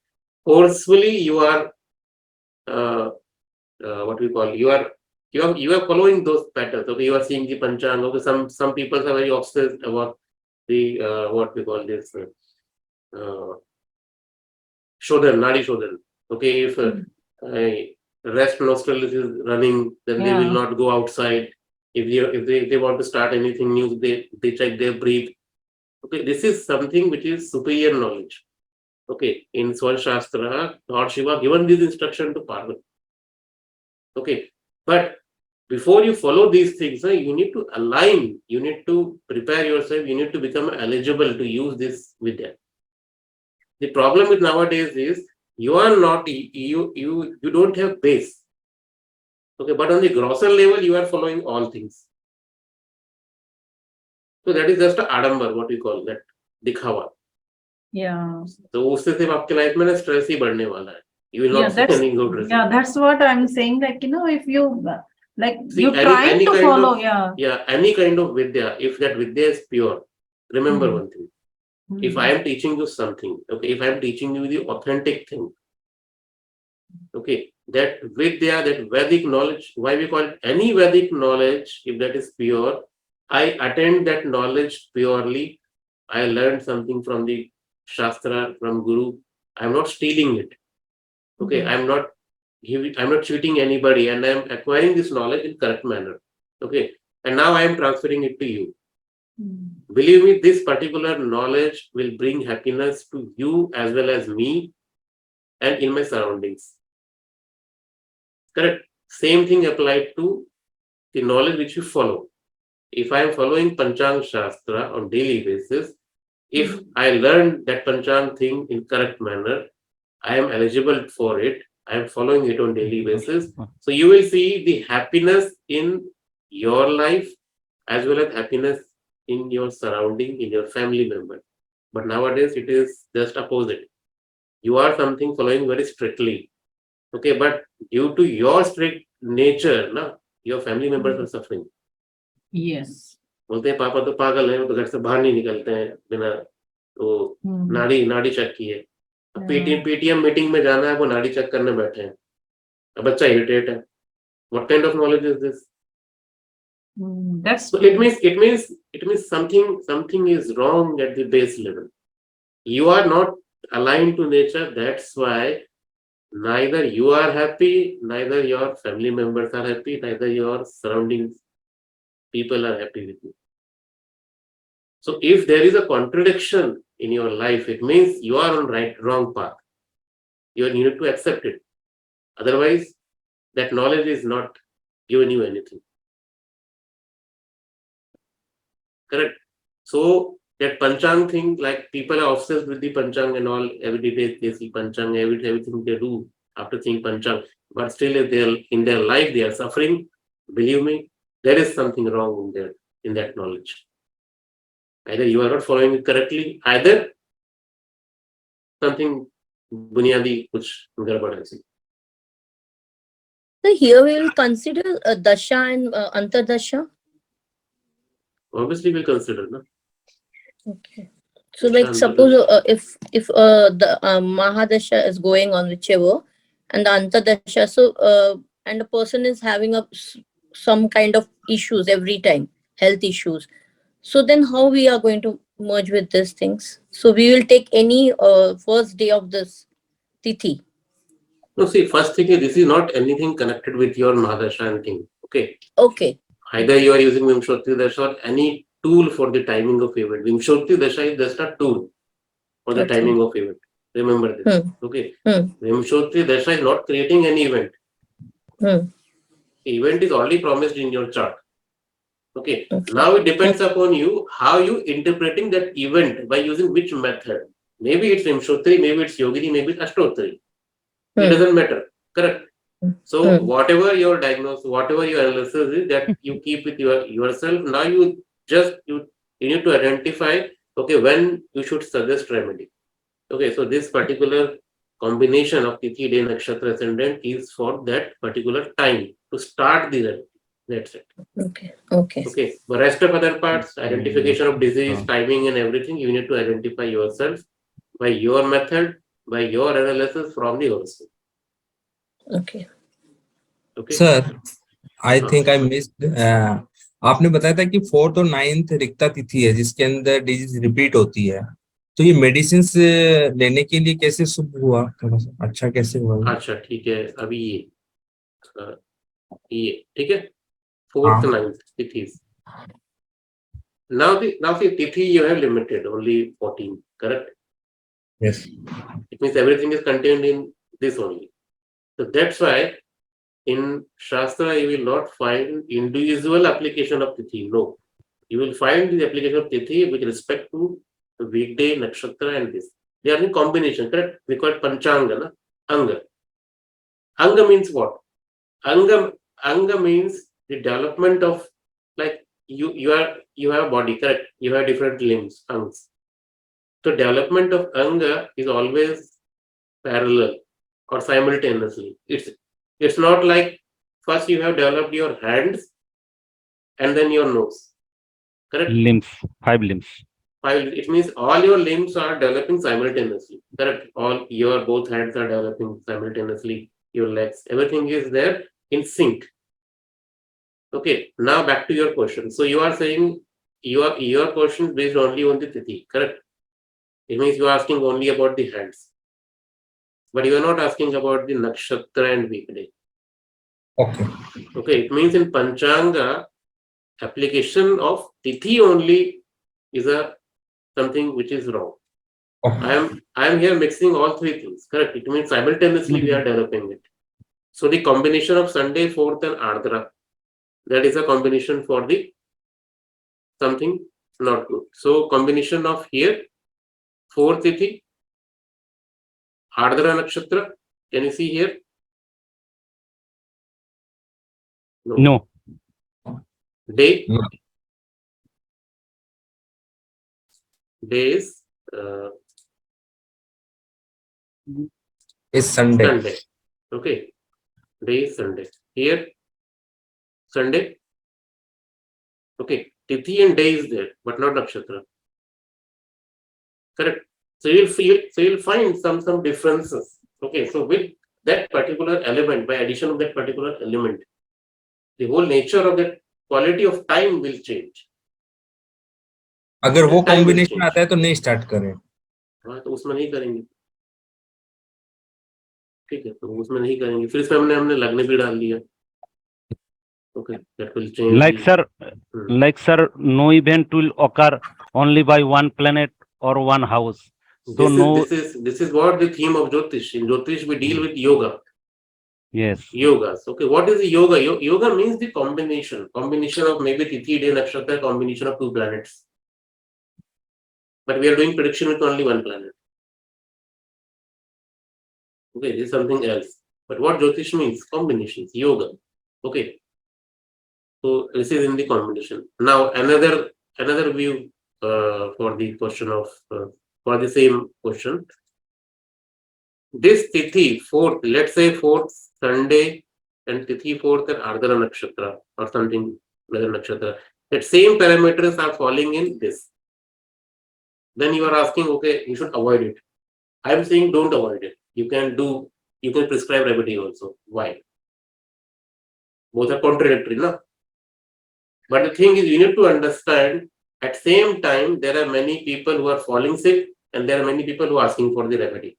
Speaker 1: forcefully you are what we call you are you are following those patterns. Okay, you are seeing the panchang. Okay, some people are very obsessed about the what we call this Shodhan, Nadi Shodhan. Okay, if rest nostril is running, then they will not go outside. If they want to start anything new, they check their breathe. Okay, this is something which is superior knowledge. Okay, in Swan Shastra, Lord Shiva given this instruction to Parvati. Okay, but before you follow these things, you need to align, you need to prepare yourself, you need to become eligible to use this Vidya. The problem with nowadays is you are not, you don't have base. Okay, but on the grosser level, you are following all things. So that is just a adambar, what we call that, dikhawa.
Speaker 5: Yeah.
Speaker 1: So उससे सिर्फ आपके life में stress ही बढ़ने वाला है. You will not see any good result.
Speaker 5: Yeah, that's what I'm saying. Like, if you
Speaker 1: See,
Speaker 5: you trying to follow,
Speaker 1: any kind of vidya, if that vidya is pure, remember one thing. If I am teaching you something, okay, if I am teaching you the authentic thing, okay, that vidya, that Vedic knowledge, why we call it any Vedic knowledge, if that is pure, I attend that knowledge purely. I learned something from the Shastra, from Guru. I'm not stealing it. Okay, I'm not cheating anybody, and I'm acquiring this knowledge in correct manner. Okay, and now I am transferring it to you. Believe me, this particular knowledge will bring happiness to you as well as me and in my surroundings. Correct. Same thing applied to the knowledge which you follow. If I am following Panchang Shastra on daily basis, if I learn that Panchang thing in correct manner, I am eligible for it. I am following it on daily basis. So you will see the happiness in your life as well as happiness in your surrounding, in your family member. But nowadays it is just opposite. You are something following very strictly. Okay, but due to your strict nature, your family members are suffering.
Speaker 5: Yes.
Speaker 1: बोलते हैं पापा तो पागल है, वो तो घर से बाहर नहीं निकलते हैं बिना तो नाड़ी चेक किए. पीटीएम मीटिंग में जाना है, वो नाड़ी चेक करने बैठे हैं. बच्चा इरिटेट है. What kind of knowledge is this? So it means something is wrong at the base level. You are not aligned to nature. That's why neither you are happy, neither your family members are happy, neither your surroundings people are happy with you. So if there is a contradiction in your life, it means you are on wrong path. You need to accept it. Otherwise, that knowledge is not giving you anything. Correct. So that Panchang thing, like people are obsessed with the Panchang and all, every day they see Panchang, everything they do after seeing Panchang, but still if they're in their life they are suffering. Believe me, there is something wrong in that knowledge. Either you are not following it correctly, either something bunyadi kuch gadbad hai.
Speaker 17: So here we will consider dasha and antardasha.
Speaker 1: Obviously, we'll consider, no?
Speaker 17: Okay. So, like, suppose if the Mahadasha is going on whichever, and the Antardasha, so and the person is having some kind of issues every time, health issues. So then, how we are going to merge with these things? So we will take any first day of this tithi.
Speaker 1: No, see, first thing is this is not anything connected with your Mahadasha and thing. Okay.
Speaker 17: Okay.
Speaker 1: Either you are using Vimshotri Dasha or any tool for the timing of event. Vimshotri Dasha is just a tool for the timing of event. Remember this. Okay. Vimshotri Dasha is not creating any event. The event is already promised in your chart. Okay. Now it depends upon you how you interpreting that event by using which method. Maybe it's Vimshotri, maybe it's Yogini, maybe it's Ashtotri. It doesn't matter. Correct. So whatever your diagnosis, whatever your analysis is, that you keep with yourself. Now you need to identify, okay, when you should suggest remedy. Okay, so this particular combination of Tithi, Day, Nakshatra, Ascendant is for that particular time to start the remedy. That's it.
Speaker 17: Okay. Okay.
Speaker 1: Okay. The rest of other parts, identification of disease, timing, and everything, you need to identify yourself by your method, by your analysis from the horoscope.
Speaker 17: Okay.
Speaker 1: Okay.
Speaker 3: Sir, I think I missed. आपने बताया था कि 4th और 9th रिक्ता तिथि है जिसके अंदर disease repeat होती है, तो ये मेडिसिन लेने के लिए कैसे शुभ हुआ, थोड़ा सा अच्छा कैसे हुआ ये?
Speaker 1: अच्छा ठीक है, अभी ये ठीक है, 4th 9th तिथि. Now the tithi you have limited only 14, correct?
Speaker 3: Yes.
Speaker 1: It means everything is contained in this only. So that's why in Shastra you will not find individual application of tithi. No, you will find the application of tithi with respect to the weekday, nakshatra, and this. They are in combination, correct? We call it panchanga, na? Anga. Anga means what? Anga means the development of, like you have a body, correct? You have different limbs, angs. So development of anga is always parallel or simultaneously. It's not like first you have developed your hands and then your nose, correct?
Speaker 7: Limbs, 5 limbs.
Speaker 1: It means all your limbs are developing simultaneously, correct? All your both hands are developing simultaneously, your legs, everything is there in sync. Okay, now back to your question. So you are saying your question is based only on the tithi, correct? It means you are asking only about the hands, but you are not asking about the nakshatra and weekday.
Speaker 3: Okay.
Speaker 1: Okay, it means in Panchanga, application of tithi only is something which is wrong.
Speaker 3: Okay.
Speaker 1: I am here mixing all three things, correct? It means simultaneously we are developing it. So the combination of Sunday, 4th and Ardra, that is a combination for the something not good. So combination of here 4th tithi, Ardra nakshatra. Can you see here?
Speaker 7: No.
Speaker 1: Day.
Speaker 3: No.
Speaker 1: Day is
Speaker 3: Sunday.
Speaker 1: Sunday. Okay. Day is Sunday. Here Sunday. Okay. Tithi and day is there, but not nakshatra. Correct. So you'll find some differences. Okay. So with that particular element, by addition of that particular element, the whole nature of that quality of time will change.
Speaker 3: अगर वो combination आता है तो नहीं start करें.
Speaker 1: हाँ, तो उसमें नहीं करेंगे. ठीक है, तो उसमें नहीं करेंगे. फिर इसमें हमने लग्न भी डाल दिया. Okay, that will change.
Speaker 7: Like sir, no event will occur only by one planet or one house. So
Speaker 1: this is what the theme of Jyotish. In Jyotish, we deal with yoga.
Speaker 7: Yes.
Speaker 1: Yogas. Okay, what is the yoga? Yoga means the combination of maybe tithi, day, nakshatra, combination of two planets. But we are doing prediction with only one planet. Okay, this is something else. But what Jyotish means? Combinations, yoga. Okay. So this is in the combination. Now another view for the question of for the same question. This tithi 4th, let's say 4th Sunday and tithi 4th and Ardra nakshatra or something other nakshatra. That same parameters are falling in this. Then you are asking, okay, you should avoid it. I am saying don't avoid it. You can prescribe remedy also. Why? Both are contradictory, no? But the thing is, you need to understand, at same time, there are many people who are falling sick and there are many people who are asking for the remedy.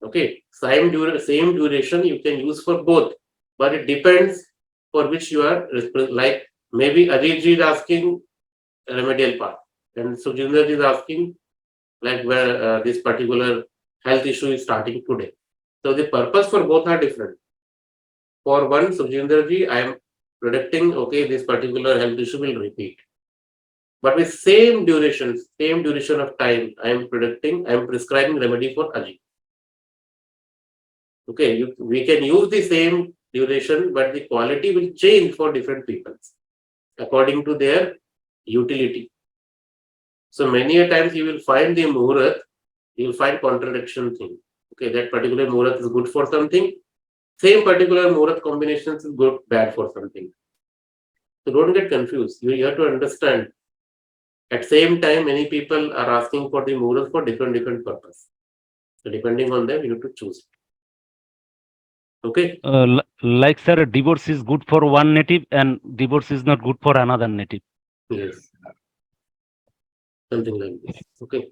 Speaker 1: Okay, same duration you can use for both, but it depends for which you are, like maybe Ajit ji is asking a remedial part and Sujinder ji is asking like where this particular health issue is starting today. So the purpose for both are different. For one, Sujinder ji, I am predicting, okay, this particular health issue will repeat. But with same duration of time, I am prescribing remedy for Ajit. Okay, we can use the same duration, but the quality will change for different people according to their utility. So many a times you will find the muhurat, you will find contradiction thing. Okay, that particular muhurat is good for something. Same particular muhurat combinations is good, bad for something. So don't get confused. You have to understand. At same time, many people are asking for the muhurat for different purpose. So depending on them, you have to choose. Okay.
Speaker 7: Like sir, divorce is good for one native and divorce is not good for another native.
Speaker 1: Yes. Something like this. Okay.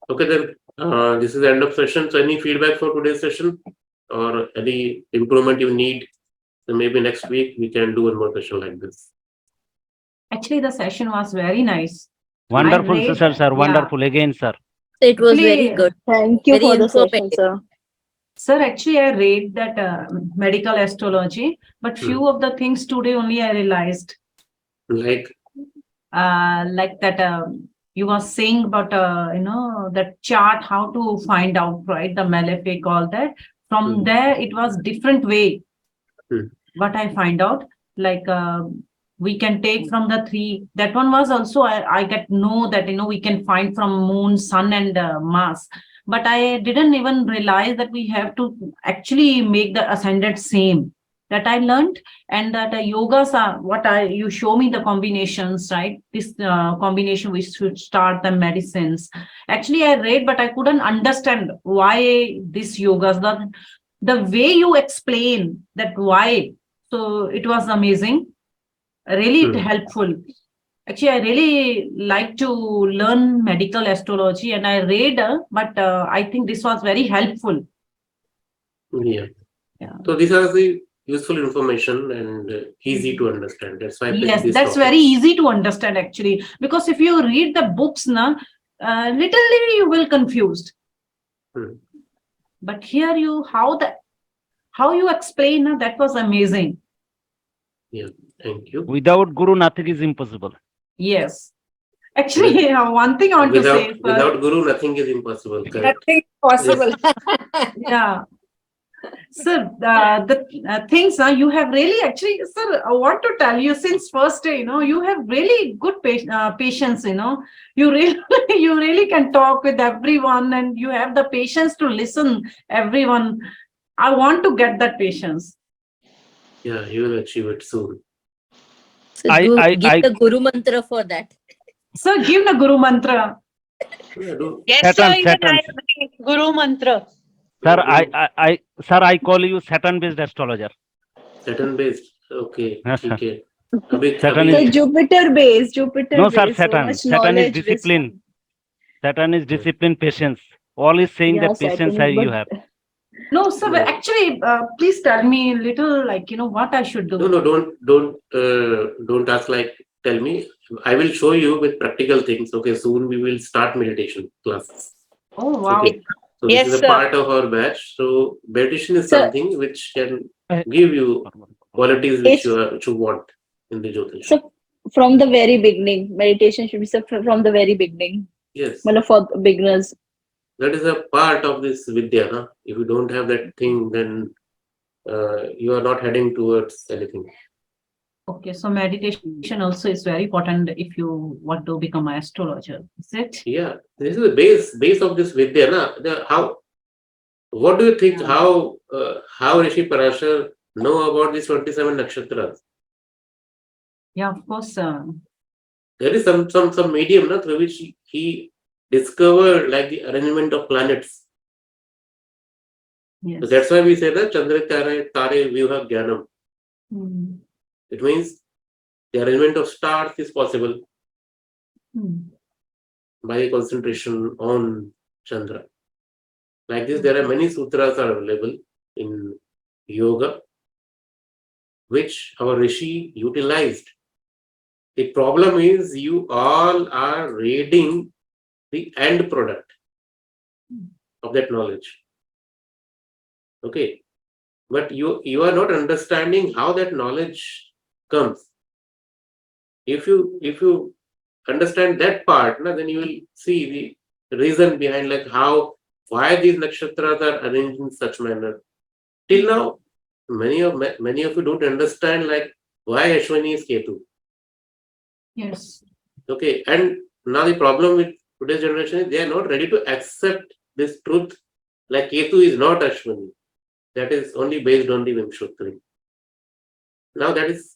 Speaker 1: Okay then. This is the end of session. So any feedback for today's session or any improvement you need? So maybe next week we can do one more session like this.
Speaker 5: Actually, the session was very nice.
Speaker 7: Wonderful,
Speaker 5: read-
Speaker 7: sir.
Speaker 5: yeah.
Speaker 7: Wonderful again, sir.
Speaker 17: It was very
Speaker 5: Actually,
Speaker 17: good.
Speaker 2: Thank you
Speaker 17: Very
Speaker 2: for the session,
Speaker 17: informative.
Speaker 2: sir.
Speaker 5: Sir, actually, I read that medical astrology, but few of the things today only I realized.
Speaker 1: Like
Speaker 5: that you were saying about that chart, how to find out, right? The malefic, all that. From there, it was different way. What I find out, like we can take from the three. That one was also I get know that we can find from moon, sun, and Mars. But I didn't even realize that we have to actually make the ascendant same. That I learned, and that yogas are what you show me the combinations, right? This combination we should start the medicines. Actually, I read, but I couldn't understand why this yogas. The way you explain that why, so it was amazing, really helpful. Actually, I really like to learn medical astrology, and I read, but I think this was very helpful.
Speaker 1: Yeah. So these are the useful information and easy to understand. That's why I picked
Speaker 5: Yes,
Speaker 1: these
Speaker 5: that's
Speaker 1: topics.
Speaker 5: very easy to understand actually, because if you read the books now, literally you will confused. But here how you explain, that was amazing.
Speaker 1: Yeah, thank you.
Speaker 7: Without Guru, nothing is impossible.
Speaker 5: Yes. Actually, one thing I want to say.
Speaker 1: Without Guru, nothing is impossible. Correct?
Speaker 14: Nothing possible.
Speaker 5: Yeah. Sir, the things you have really actually, sir, I want to tell you since first day, you have really good patience, you really, you really can talk with everyone and you have the patience to listen everyone. I want to get that patience.
Speaker 1: Yeah, you will achieve it soon.
Speaker 17: So give the Guru mantra for that.
Speaker 5: Sir, give the Guru mantra.
Speaker 6: Yes, sir, even I agree. Guru mantra.
Speaker 7: Sir, I call you Saturn-based astrologer.
Speaker 1: Saturn-based, okay.
Speaker 7: Yes, sir.
Speaker 1: Okay.
Speaker 7: Saturn
Speaker 2: So
Speaker 7: is
Speaker 2: Jupiter based.
Speaker 7: no, sir.
Speaker 2: So much
Speaker 7: Saturn is
Speaker 2: knowledge,
Speaker 7: discipline.
Speaker 2: wisdom.
Speaker 7: Saturn is discipline, patience. All is saying
Speaker 2: Yeah,
Speaker 7: that patience
Speaker 2: Saturn,
Speaker 7: you
Speaker 2: but
Speaker 7: have.
Speaker 5: No, sir, but actually, please tell me a little, like, what I should do.
Speaker 1: No, don't ask like, tell me. I will show you with practical things. Okay, soon we will start meditation classes.
Speaker 5: Oh, wow.
Speaker 1: Okay. So
Speaker 6: Yes,
Speaker 1: this is a
Speaker 6: sir.
Speaker 1: part of our batch. So meditation is something which can give you qualities which you want in the jyotish.
Speaker 2: So from the very beginning, meditation should be from the very beginning.
Speaker 1: Yes.
Speaker 2: For beginners.
Speaker 1: That is a part of this vidya. Huh? If you don't have that thing, then you are not heading towards anything.
Speaker 5: Okay, so meditation also is very important if you want to become an astrologer, is it?
Speaker 1: Yeah, this is the base of this vidya. Na? What do you think? How Rishi Parashar know about these 27 nakshatras?
Speaker 5: Yeah, of course.
Speaker 1: There is some medium through which he discovered like the arrangement of planets.
Speaker 5: Yes.
Speaker 1: So that's why we say that Chandra Tare Vyuha Jnanam. It means the arrangement of stars is possible by concentration on Chandra. Like this, there are many sutras are available in yoga, which our Rishi utilized. The problem is you all are reading the end product of that knowledge. Okay. But you are not understanding how that knowledge comes. If you understand that part, then you will see the reason behind like why these nakshatras are arranged in such manner. Till now, many of you don't understand like why Ashwini is Ketu.
Speaker 5: Yes.
Speaker 1: Okay, and now the problem with today's generation is they are not ready to accept this truth like Ketu is not Ashwini. That is only based on the Vimshottari. Now that is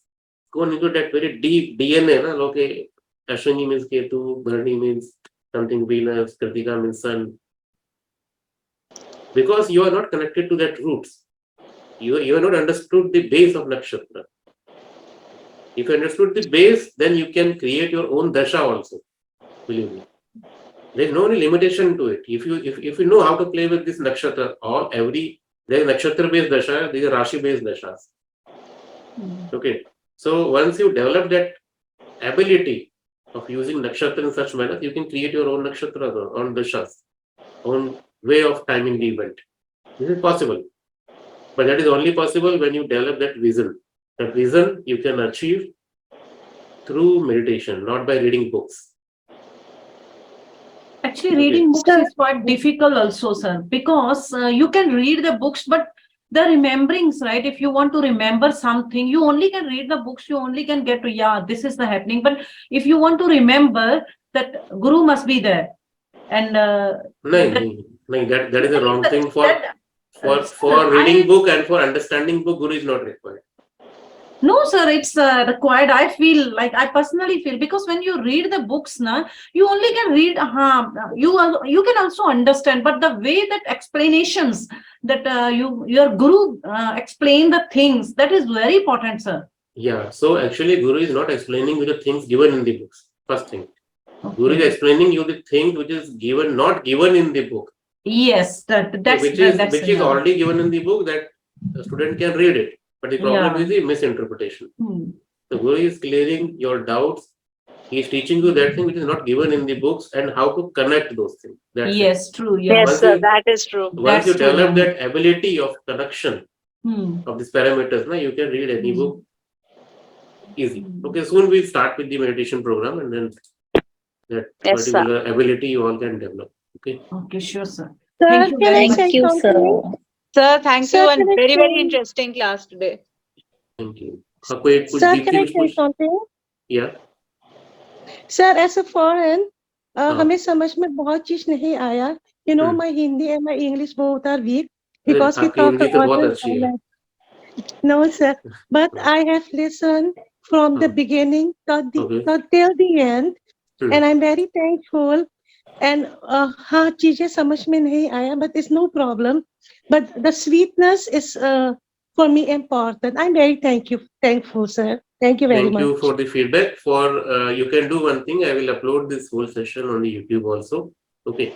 Speaker 1: going into that very deep DNA. Okay, Ashwini means Ketu, Bharani means something Venus, Kritika means Sun. Because you are not connected to that roots. You have not understood the base of nakshatra. If you understood the base, then you can create your own dasha also. Believe me. There is no limitation to it. If you know how to play with this nakshatra, there is nakshatra based dasha, there is rashi based dashas. Okay. So once you develop that ability of using nakshatra in such manner, you can create your own nakshatra, own dashas, own way of timing the event. This is possible. But that is only possible when you develop that vision. That vision you can achieve through meditation, not by reading books.
Speaker 5: Actually, reading books is quite difficult also, sir, because you can read the books, but the rememberings, right? If you want to remember something, you only can read the books, you only can get to, yeah, this is the happening. But if you want to remember, that Guru must be there. And
Speaker 1: that is a wrong thing. For reading book and for understanding book, Guru is not required.
Speaker 5: No, sir, it's required. I feel like, I personally feel, because when you read the books, you only can read, you can also understand, but the way that explanations that your Guru explain the things, that is very important, sir.
Speaker 1: Yeah, so actually Guru is not explaining you the things given in the books. First thing. Okay. Guru is explaining you the things which is not given in the book.
Speaker 5: Yes,
Speaker 1: which is already given in the book, that the student can read it. But the problem is the misinterpretation. The Guru is clearing your doubts. He is teaching you that thing which is not given in the books and how to connect those things. That's
Speaker 5: true.
Speaker 4: Yes, sir, that is true.
Speaker 1: Once you develop that ability of connection of these parameters, you can read any book easy. Okay, soon we'll start with the meditation program, and then that particular ability you all can develop. Okay.
Speaker 5: Okay, sure, sir.
Speaker 4: Sir,
Speaker 5: Thank you very much.
Speaker 4: Thank you, sir. Sir, thank you, and very, very interesting class today.
Speaker 1: Thank you.
Speaker 4: Sir, can I say something?
Speaker 1: Yeah.
Speaker 19: Sir, as a foreign, हमें समझ में बहुत चीज नहीं आया. You know, my Hindi and my English both are weak because we talk about No, sir, but I have listened from the beginning till the end, and I'm very thankful. And हाँ चीजें समझ में नहीं आया, but it's no problem. But the sweetness is for me important. I'm very thankful, sir. Thank you very much.
Speaker 1: Thank you for the feedback. You can do one thing. I will upload this whole session on the YouTube also. Okay,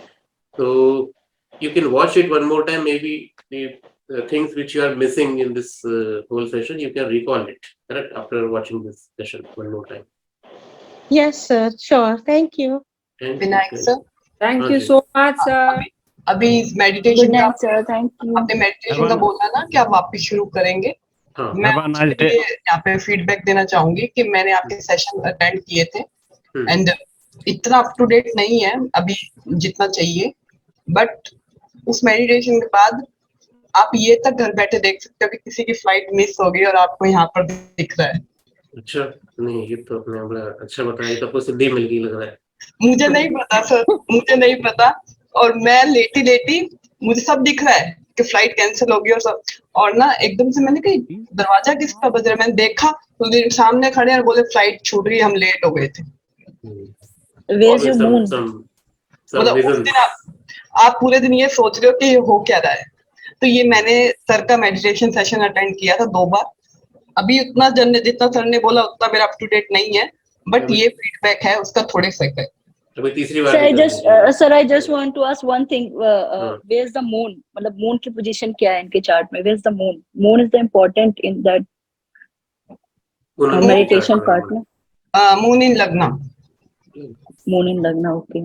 Speaker 1: so you can watch it one more time. Maybe the things which you are missing in this whole session, you can recall it. Correct, after watching this session one more time.
Speaker 19: Yes, sir. Sure. Thank you.
Speaker 10: Vinayak sir.
Speaker 14: Thank you so much, sir.
Speaker 10: अभी meditation
Speaker 2: का
Speaker 10: आपने meditation का बोला ना कि आप वापस शुरू करेंगे. मैं यहाँ पे फीडबैक देना चाहूंगी कि मैंने आपके सेशन अटेंड किए थे एंड इतना अप टू डेट नहीं है अभी जितना चाहिए, बट उस मेडिटेशन के बाद आप ये तक घर बैठे देख सकते हो कि किसी की फ्लाइट मिस हो गई और आपको यहाँ पर दिख रहा है.
Speaker 1: अच्छा, नहीं ये तो आपने बड़ा अच्छा बताया, तो आपको सिद्धि मिल गई लग रहा है.
Speaker 10: मुझे नहीं पता सर, मुझे नहीं पता, और मैं लेटी मुझे सब दिख रहा है कि फ्लाइट कैंसिल होगी और सब, और ना एकदम से मैंने कहा दरवाजा किसका बज रहा है, मैंने देखा तो सामने खड़े और बोले फ्लाइट छूट रही, हम लेट हो गए थे. मतलब उस दिन आप पूरे दिन ये सोच रहे हो कि हो क्या रहा है. तो ये मैंने सर का मेडिटेशन सेशन अटेंड किया था 2 बार. अभी उतना जितना सर ने बोला उतना मेरा अप टू डेट नहीं है, बट ये फीडबैक है उसका थोड़े से है.
Speaker 2: Sir, I just want to ask one thing. Where's the moon? मतलब moon की position क्या है इनके chart में? Where's the moon? Moon is the important in that meditation part में.
Speaker 10: Moon in Lagna.
Speaker 2: Moon in Lagna, okay.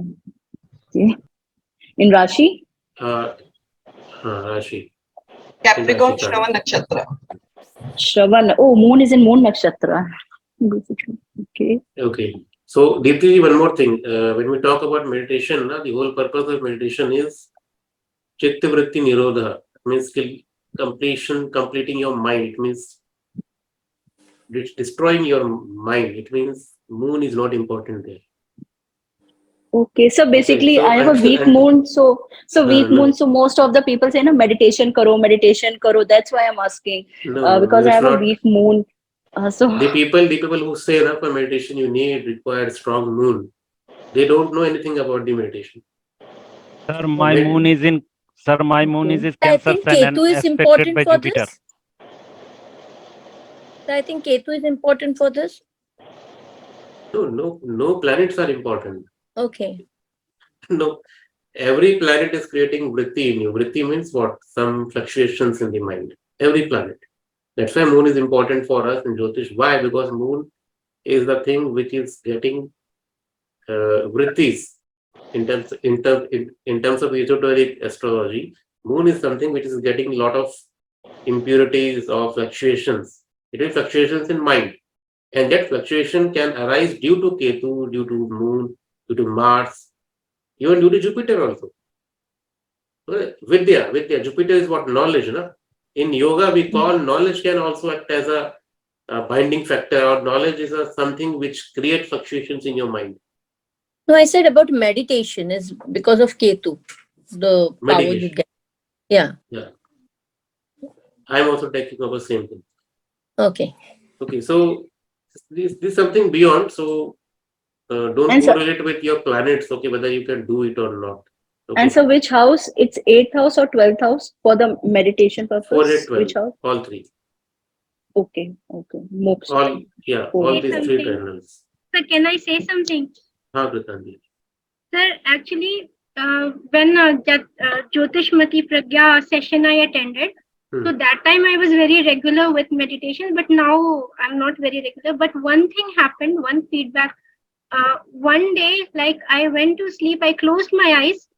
Speaker 2: In Rashi?
Speaker 1: Rashi.
Speaker 10: Capricorn Shravan Nakshatra.
Speaker 2: Shravan. Oh, moon is in Moon Nakshatra. Okay.
Speaker 1: Okay. So, Deepthi, one more thing. When we talk about meditation, the whole purpose of meditation is Chitta Vritti Nirodha. It means completing your mind. It means destroying your mind. It means moon is not important there.
Speaker 2: Okay, so basically I have a weak moon, so weak moon, so most of the people say meditation karo. That's why I'm asking, because I have a weak moon. So
Speaker 1: the people who say for meditation you require strong moon, they don't know anything about the meditation.
Speaker 7: Sir, my moon is in Cancer
Speaker 17: I think Ketu is important for
Speaker 7: Jupiter.
Speaker 17: this. So I think Ketu is important for this.
Speaker 1: No planets are important.
Speaker 17: Okay.
Speaker 1: No, every planet is creating vritti in you. Vritti means what? Some fluctuations in the mind. Every planet. That's why moon is important for us in Jyotish. Why? Because moon is the thing which is getting vrittis in terms of esoteric astrology. Moon is something which is getting a lot of impurities or fluctuations. It is fluctuations in mind. And that fluctuation can arise due to Ketu, due to moon, due to Mars, even due to Jupiter also. Vidya, Jupiter is what? Knowledge, no? In yoga, we call knowledge can also act as a binding factor, or knowledge is something which creates fluctuations in your mind.
Speaker 17: No, I said about meditation is because of Ketu, the power you get. Yeah.
Speaker 1: Yeah. I'm also taking over the same thing.
Speaker 17: Okay.
Speaker 1: Okay, so this is something beyond. So don't correlate with your planets, okay, whether you can do it or not. Okay.
Speaker 2: And so which house? It's 8th house or 12th house for the meditation purpose?
Speaker 1: 4, 8, 12,
Speaker 2: which house?
Speaker 1: all three.
Speaker 2: Okay. Moksha.
Speaker 1: All these three panels.
Speaker 20: Sir, can I say something?
Speaker 1: Kritanjali.
Speaker 20: Sir, actually, when Jyotish Mati Pragya session I attended, so that time I was very regular with meditation, but now I'm not very regular. But one thing happened, one feedback. One day, like I went to sleep, I closed my eyes,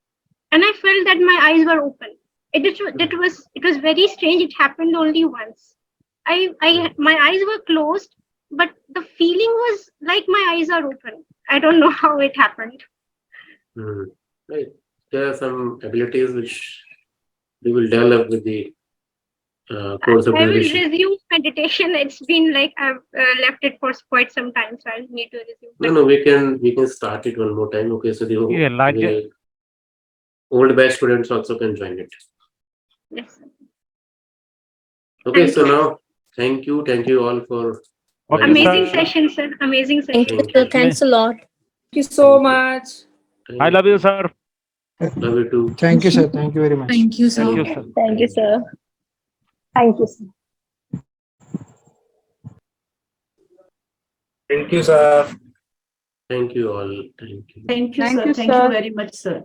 Speaker 20: and I felt that my eyes were open. It was very strange. It happened only once. My eyes were closed, but the feeling was like my eyes are open. I don't know how it happened.
Speaker 1: Right. There are some abilities which they will develop with the course of
Speaker 20: I will
Speaker 1: duration.
Speaker 20: resume meditation. It's been like I've left it for quite some time, so I'll need to resume.
Speaker 1: No, we can start it one more time. Okay, so the old batch students also can join it.
Speaker 20: Yes.
Speaker 1: Okay, so now thank you all for
Speaker 20: Amazing session, sir. Amazing session.
Speaker 17: Thank you. Thanks a lot.
Speaker 14: Thank you so much.
Speaker 7: I love you, sir.
Speaker 1: Love you too.
Speaker 21: Thank you, sir. Thank you very much.
Speaker 2: Thank you, sir.
Speaker 7: Thank you, sir.
Speaker 2: Thank you, sir. Thank you, sir.
Speaker 3: Thank you, sir.
Speaker 1: Thank you all. Thank you.
Speaker 5: Thank you,
Speaker 19: Thank
Speaker 5: sir.
Speaker 19: you,
Speaker 5: Thank you
Speaker 19: sir.
Speaker 5: very much, sir.